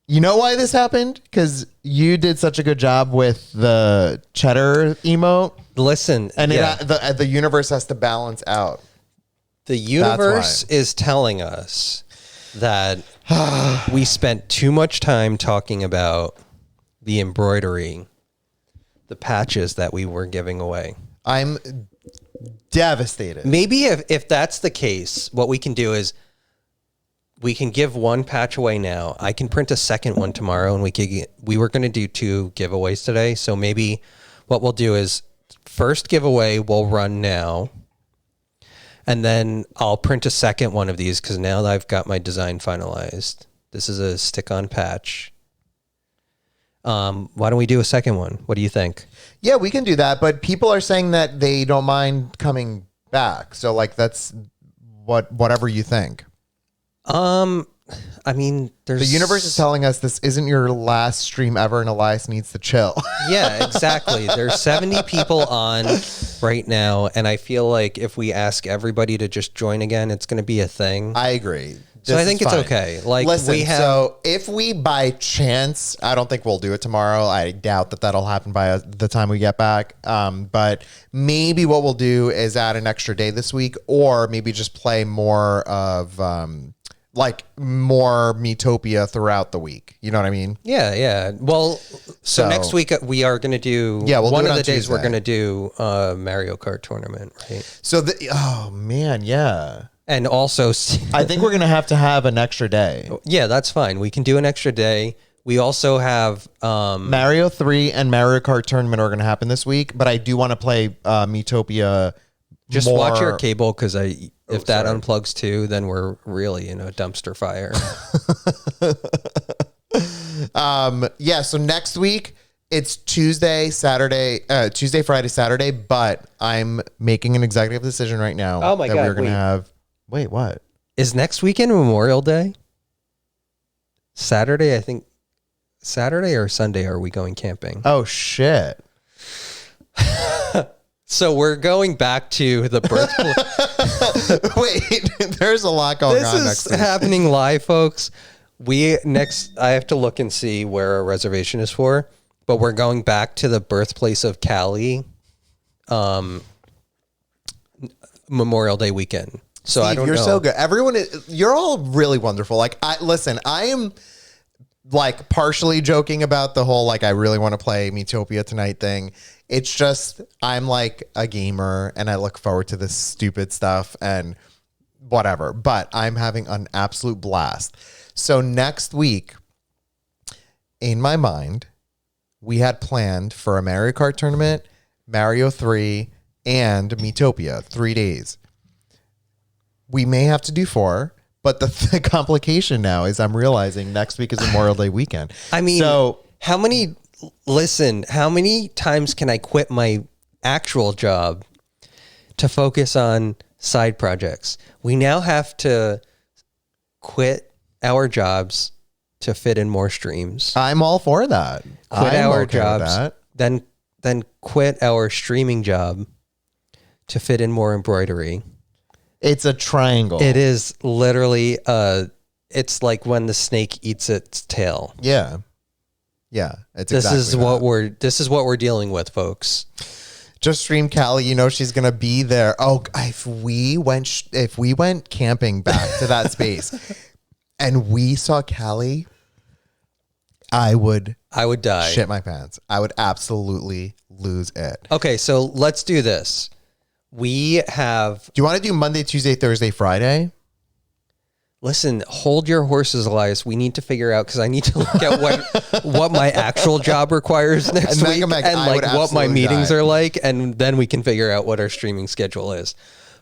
why this happened? Because you did such a good job with the cheddar emote. Listen, And the universe has to balance out. the universe is telling us that we spent too much time talking about the embroidery, the patches that we were giving away. I'm devastated. Maybe if that's the case, what we can do is we can give one patch away now. I can print a second one tomorrow, and we were going to do 2 giveaways today. So maybe what we'll do is first giveaway will run now, and then I'll print a second one of these because now that I've got my design finalized. This is a stick-on patch. Why don't we do a second one? What do you think? Yeah, we can do that, but people are saying that they don't mind coming back. So like that's whatever you think. I mean, The universe is telling us this isn't your last stream ever and Elias needs to chill. Yeah, exactly. There's 70 people on right now, and I feel like if we ask everybody to just join again, it's going to be a thing. I agree. So I think it's okay. Like, listen, so if we by chance, I don't think we'll do it tomorrow. I doubt that that'll happen by the time we get back. But maybe what we'll do is add an extra day this week, or maybe just play more of like more Miitopia throughout the week. You know what I mean? Yeah, yeah. Well, so next week we are going to do. Yeah, we'll one do it of on the days Tuesday. we're going to do Mario Kart tournament, right? So oh man, yeah. And also, I think we're gonna have to have an extra day. yeah, that's fine. We can do an extra day. We also have Mario 3 and Mario Kart tournament are gonna happen this week, but I do want to play Miitopia. just more. watch your cable because if that unplugs too, then we're really in a dumpster fire. Yeah, so next week it's Tuesday, Friday, Saturday, but I'm making an executive decision right now Oh my that God, we're gonna wait. have. Wait, what? Is next weekend Memorial Day? Saturday, I think. Saturday or Sunday are we going camping? Oh shit. So we're going back to the birthplace. Wait, there's a lot going on next This is week. happening live, folks. I have to look and see where our reservation is for, but we're going back to the birthplace of Callie, Memorial Day weekend. So Steve, I don't you're know. so good. You're all really wonderful. Like, I am like partially joking about the whole, like, I really want to play Miitopia tonight thing. It's just, I'm like a gamer and I look forward to this stupid stuff and whatever, but I'm having an absolute blast. So next week, in my mind, we had planned for a Mario Kart tournament, Mario 3, and Miitopia, 3 days. We may have to do 4, but the complication now is I'm realizing next week is Memorial Day weekend. I mean, so how many times can I quit my actual job to focus on side projects? We now have to quit our jobs to fit in more streams. I'm all for that. Quit I'm our okay with jobs, that. then quit our streaming job to fit in more embroidery. It's a triangle. It is literally it's like when the snake eats its tail. Yeah. Yeah. It's This exactly is that. this is what we're dealing with, folks. Just stream Callie. You know she's gonna be there. Oh, if we went camping back to that space, and we saw Callie, I would die. shit my pants. I would absolutely lose it. Okay, so let's do this. We have Do you want to do Monday, Tuesday, Thursday, Friday? listen. Hold your horses, Elias. We need to figure out because I need to look at what my actual job requires next And week, Meg, and I like would what my absolutely meetings die. are like, and then we can figure out what our streaming schedule is.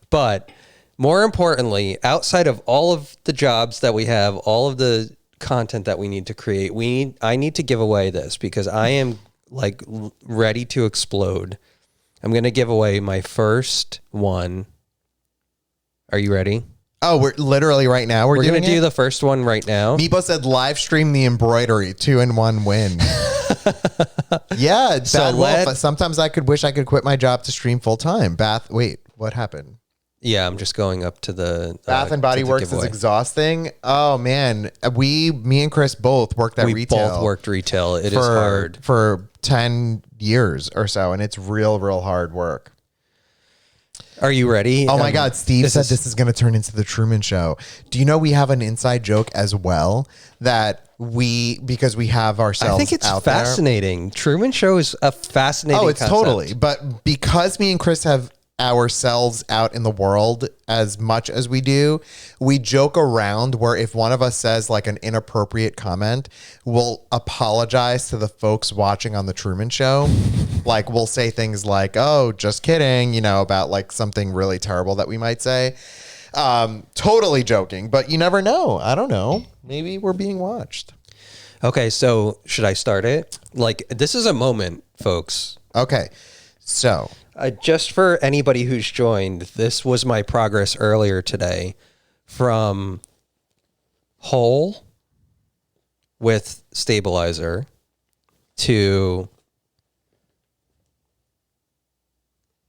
But more importantly, outside of all of the jobs that we have, all of the content that we need to create, I need to give away this because I am like ready to explode. I'm going to give away my first one. Are you ready? Oh, we're literally right now. We're going doing to do it? the first one right now. Meepo said live stream the embroidery 2-in-1 win. Yeah, So bad wolf. Sometimes I could wish I could quit my job to stream full time. Wait, what happened? Yeah, I'm just going up to the Bath and Body to the Works is giveaway. exhausting. Oh man, me and Chris both worked at We retail. both worked retail. It is hard. For 10 years or so, and it's real hard work. Are you ready? Oh my God, Steve said this is going to turn into the Truman Show. Do you know we have an inside joke as well that because we have ourselves I think it's out fascinating. Truman Show is a fascinating there. Oh, it's concept. totally. But because me and Chris have ourselves out in the world as much as we do, we joke around where if one of us says like an inappropriate comment, we'll apologize to the folks watching on the Truman Show. Like we'll say things like, oh, just kidding, about like something really terrible that we might say. Totally joking, but you never know. I don't know. Maybe we're being watched. Okay, so should I start it? Like, this is a moment, folks. Okay. So Just for anybody who's joined, this was my progress earlier today from whole with stabilizer to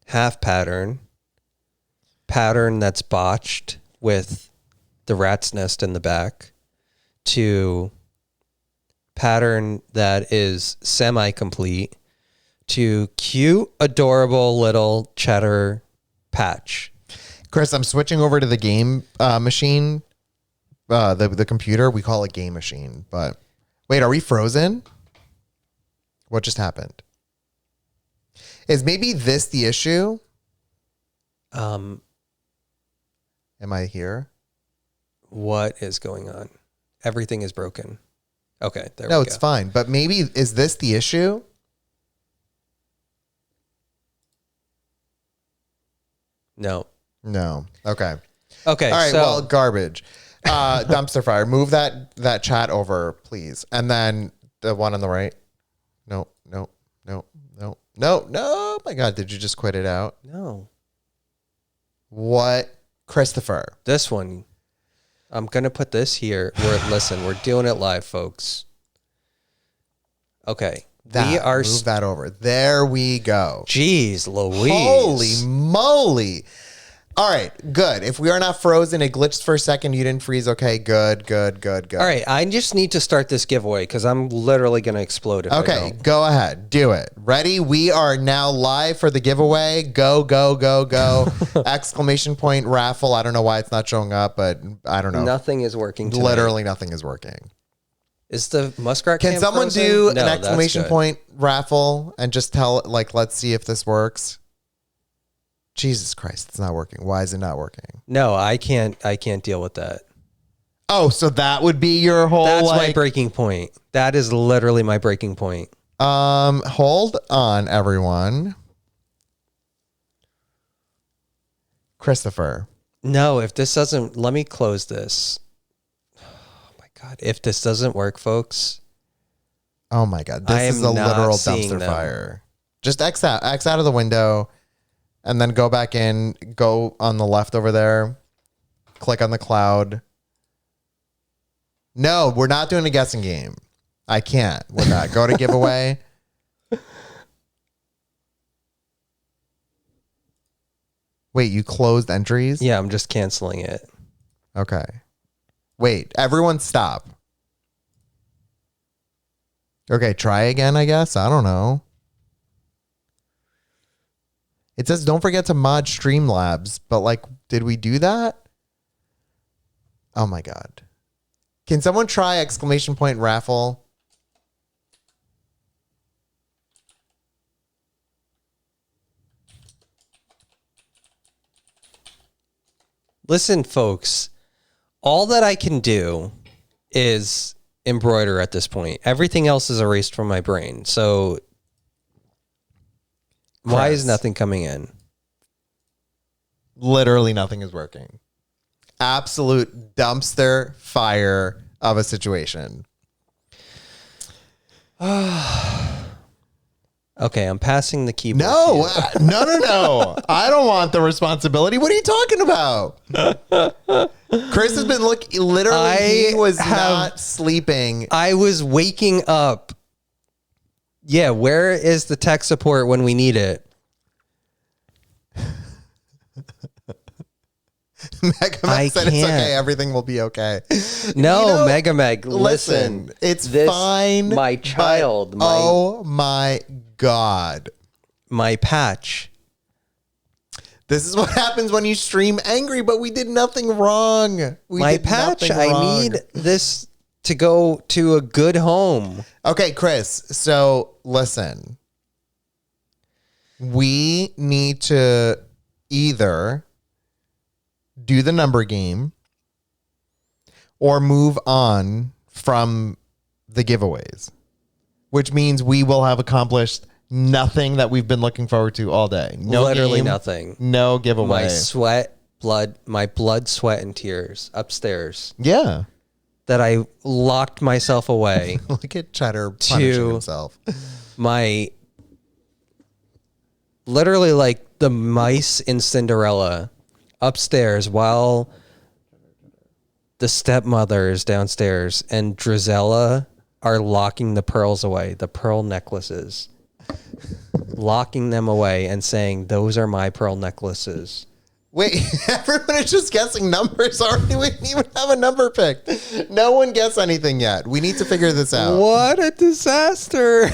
half pattern that's botched with the rat's nest in the back to pattern that is semi-complete to cute, adorable little cheddar patch. Chris, I'm switching over to the game machine, the computer. We call it game machine. But wait, are we frozen? What just happened? Is maybe this the issue? Am I here? What is going on? Everything is broken. Okay, there we No, go. it's fine. But maybe is this the issue? No. No. Okay. Okay, All right. so Well, garbage. Dumpster fire. Move that chat over, please. And then the one on the right. No. Oh my God. Did you just quit it out? no. What? Christopher. This one. I'm going to put this here. Listen, we're doing it live, folks. Okay. Move that over. There we go. Jeez Louise. Holy moly. All right, good. If we are not frozen, it glitched for a second. You didn't freeze. Okay, good. All right, I just need to start this giveaway because I'm literally going to explode if I Okay, don't. go ahead. Do it. Ready? We are now live for the giveaway. Go. Exclamation point raffle. I don't know why it's not showing up, but I don't know. Nothing is working tonight. Literally nothing is working. Is the muskrat Can camp someone frozen? do No, an that's exclamation good. point raffle and just tell, like, let's see if this works? Jesus Christ, it's not working. Why is it not working? No, I can't deal with that. Oh, so that would be your whole, That's like, my breaking point. That is literally my breaking point. hold on, everyone. Christopher. No, if this doesn't, let me close this. Oh my God. If this doesn't work, folks. Oh my God. I This is am a not literal seeing dumpster them. fire. Just X out of the window and then go back in, go on the left over there, click on the cloud. No, we're not doing a guessing game. I can't with that. Go to giveaway. Wait, you closed entries? Yeah, I'm just canceling it. Okay. Wait, everyone stop. Okay, try again, I guess. I don't know. It says don't forget to mod Streamlabs, but like, did we do that? Oh my God. Can someone try exclamation point raffle? Listen, folks, all that I can do is embroider at this point. Everything else is erased from my brain. So why is Chris. nothing coming in? Literally nothing is working. Absolute dumpster fire of a situation. Okay, I'm passing the keyboard. No, to you. no. I don't want the responsibility. What are you talking about? Chris has been literally, he was not sleeping. I was waking up. Yeah, where is the tech support when we need it? Mega Meg said it's okay. Everything will be okay. No, Mega Meg, listen. It's this, fine. My child. Oh my God. My patch. This is what happens when you stream angry, but we did nothing wrong. My patch, I need this to go to a good home. Okay, Chris. So listen. We need to either do the number game or move on from the giveaways, which means we will have accomplished nothing that we've been looking forward to all day. No Literally game, nothing. no giveaway. My blood, sweat, and tears upstairs Yeah. that I locked myself away. Look at Cheddar punishing himself. My literally like the mice in Cinderella upstairs while the stepmother is downstairs and Drizella are locking the pearls away, the pearl necklaces, locking them away and saying, those are my pearl necklaces. Wait, everyone is just guessing numbers already. We didn't even have a number picked. No one guessed anything yet. We need to figure this out. What a disaster.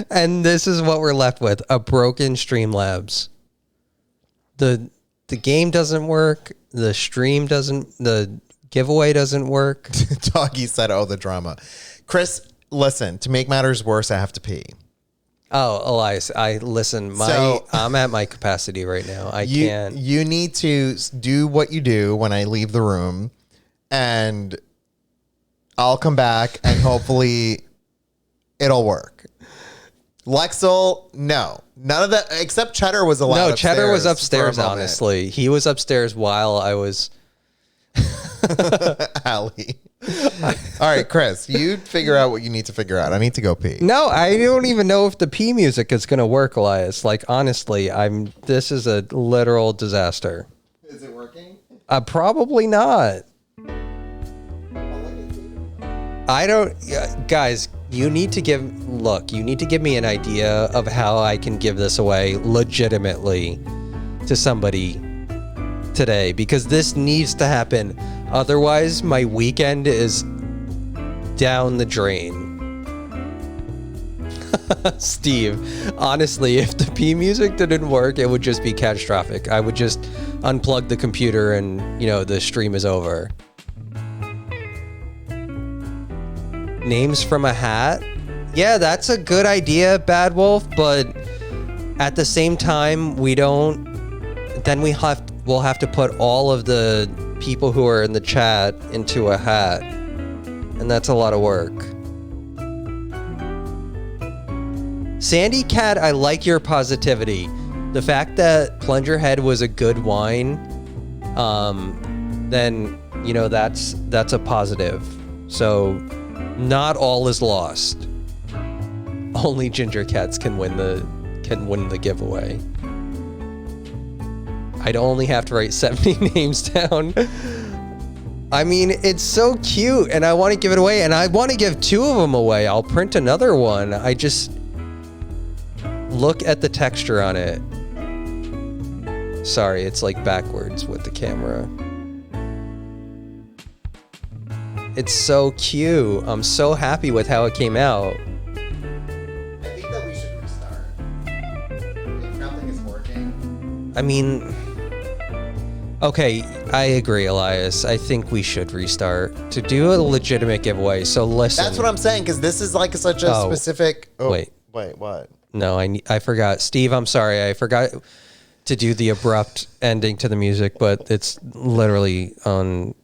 And this is what we're left with, a broken Streamlabs. The game doesn't work. The giveaway doesn't work. Doggy said, oh, the drama. Chris, listen, to make matters worse, I have to pee. Oh, Elias, I'm at my capacity right now. I can't. You need to do what you do when I leave the room, and I'll come back and hopefully it'll work. Lexel, no. None of that, except Cheddar was allowed No, upstairs. Cheddar was upstairs, for a moment. honestly. He was upstairs while I was... Allie. All right, Chris, you figure out what you need to figure out. I need to go pee. No, I don't even know if the pee music is going to work, Elias. Like, honestly, this is a literal disaster. Is it working? Probably not. I don't... Guys, You need to give me an idea of how I can give this away legitimately to somebody today, because this needs to happen. Otherwise, my weekend is down the drain. Steve, honestly, if the P music didn't work, it would just be catastrophic. I would just unplug the computer and, the stream is over. Names from a hat? Yeah, that's a good idea, Bad Wolf, but at the same time, we'll have to put all of the people who are in the chat into a hat, and that's a lot of work. Sandy Cat, I like your positivity. The fact that Plunger Head was a good wine, then that's a positive. So not all is lost. Only Ginger Cats can win the giveaway. I'd only have to write 70 names down. I mean, it's so cute, and I want to give it away, and I want to give 2 of them away. I'll print another one. I just look at the texture on it. Sorry, it's like backwards with the camera. It's so cute. I'm so happy with how it came out. I think that we should restart. If nothing is working. I mean, okay, I agree, Elias. I think we should restart to do a legitimate giveaway. So listen. That's what I'm saying, because this is like such a specific. Oh, wait, what? No, I forgot. Steve, I'm sorry. I forgot to do the abrupt ending to the music, but it's literally on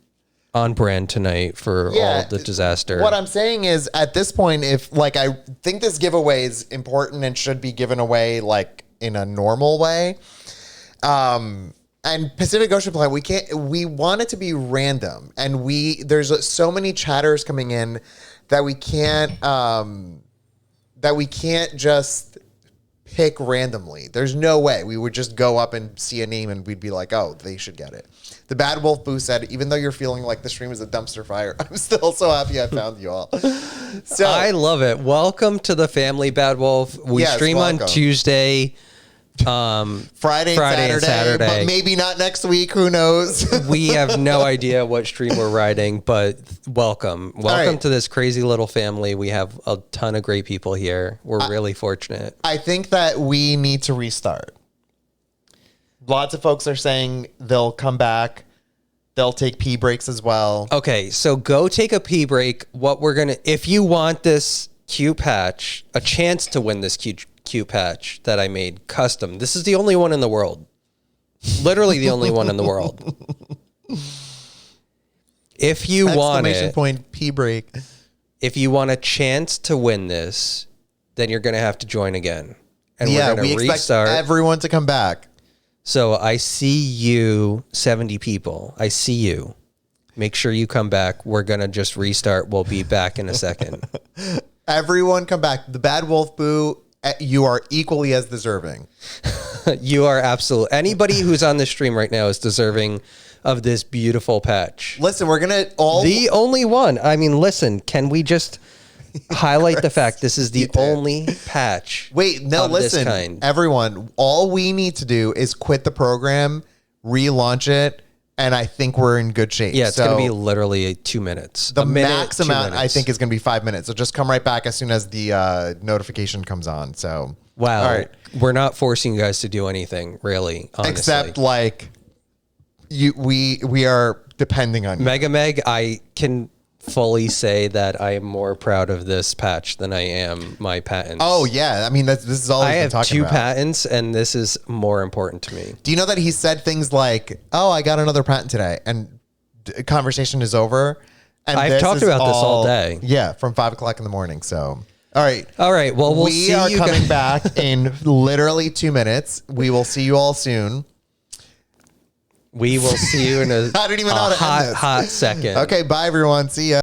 brand tonight for all the disaster. What I'm saying is, at this point, if I think this giveaway is important and should be given away in a normal way. And Pacific Ocean Plan, we want it to be random, and there's so many chatters coming in that we can't just pick randomly. There's no way we would just go up and see a name and we'd be like, oh, they should get it. The Bad Wolf Boo said, even though you're feeling like the stream is a dumpster fire, I'm still so happy I found you all. So I love it. Welcome to the family, Bad Wolf. We stream on Tuesday, Friday and Saturday, but maybe not next week. Who knows? We have no idea what stream we're riding, but welcome to this crazy little family. We have a ton of great people here. We're really fortunate. I think that we need to restart. Lots of folks are saying they'll come back. They'll take pee breaks as well. Okay, so go take a pee break. If you want this Q patch, a chance to win this Q patch that I made custom. This is the only one in the world. Literally the only one in the world. If you want pee break. If you want a chance to win this, then you're going to have to join again. And we're going to restart. Expect everyone to come back. So I see you, 70 people. I see you. Make sure you come back. We're going to just restart. We'll be back in a second. Everyone come back. The Bad Wolf Boo, you are equally as deserving. You are absolutely. Anybody who's on the stream right now is deserving of this beautiful patch. Listen, we're going to the only one. I mean, listen, can we just highlight the fact this is the only patch? Wait, no, listen, everyone, all we need to do is quit the program, relaunch it, and I think we're in good shape. Yeah, it's going to be literally 2 minutes. The max amount, I think, is going to be 5 minutes. So just come right back as soon as the notification comes on. So, wow. All right. We're not forcing you guys to do anything, really, honestly. Except, we are depending on you. Mega Meg, I can fully say that I am more proud of this patch than I am my patents. Oh yeah, I mean this is all I have. 2 patents, and this is more important to me. Do you know that he said things like, "Oh, I got another patent today," and conversation is over. And I've talked about this all day. Yeah, from 5 o'clock in the morning. So, all right. Well, we'll see. We are coming back in literally 2 minutes. We will see you all soon. We will see you in a I don't even know how to end this. hot second. Okay, bye everyone. See ya.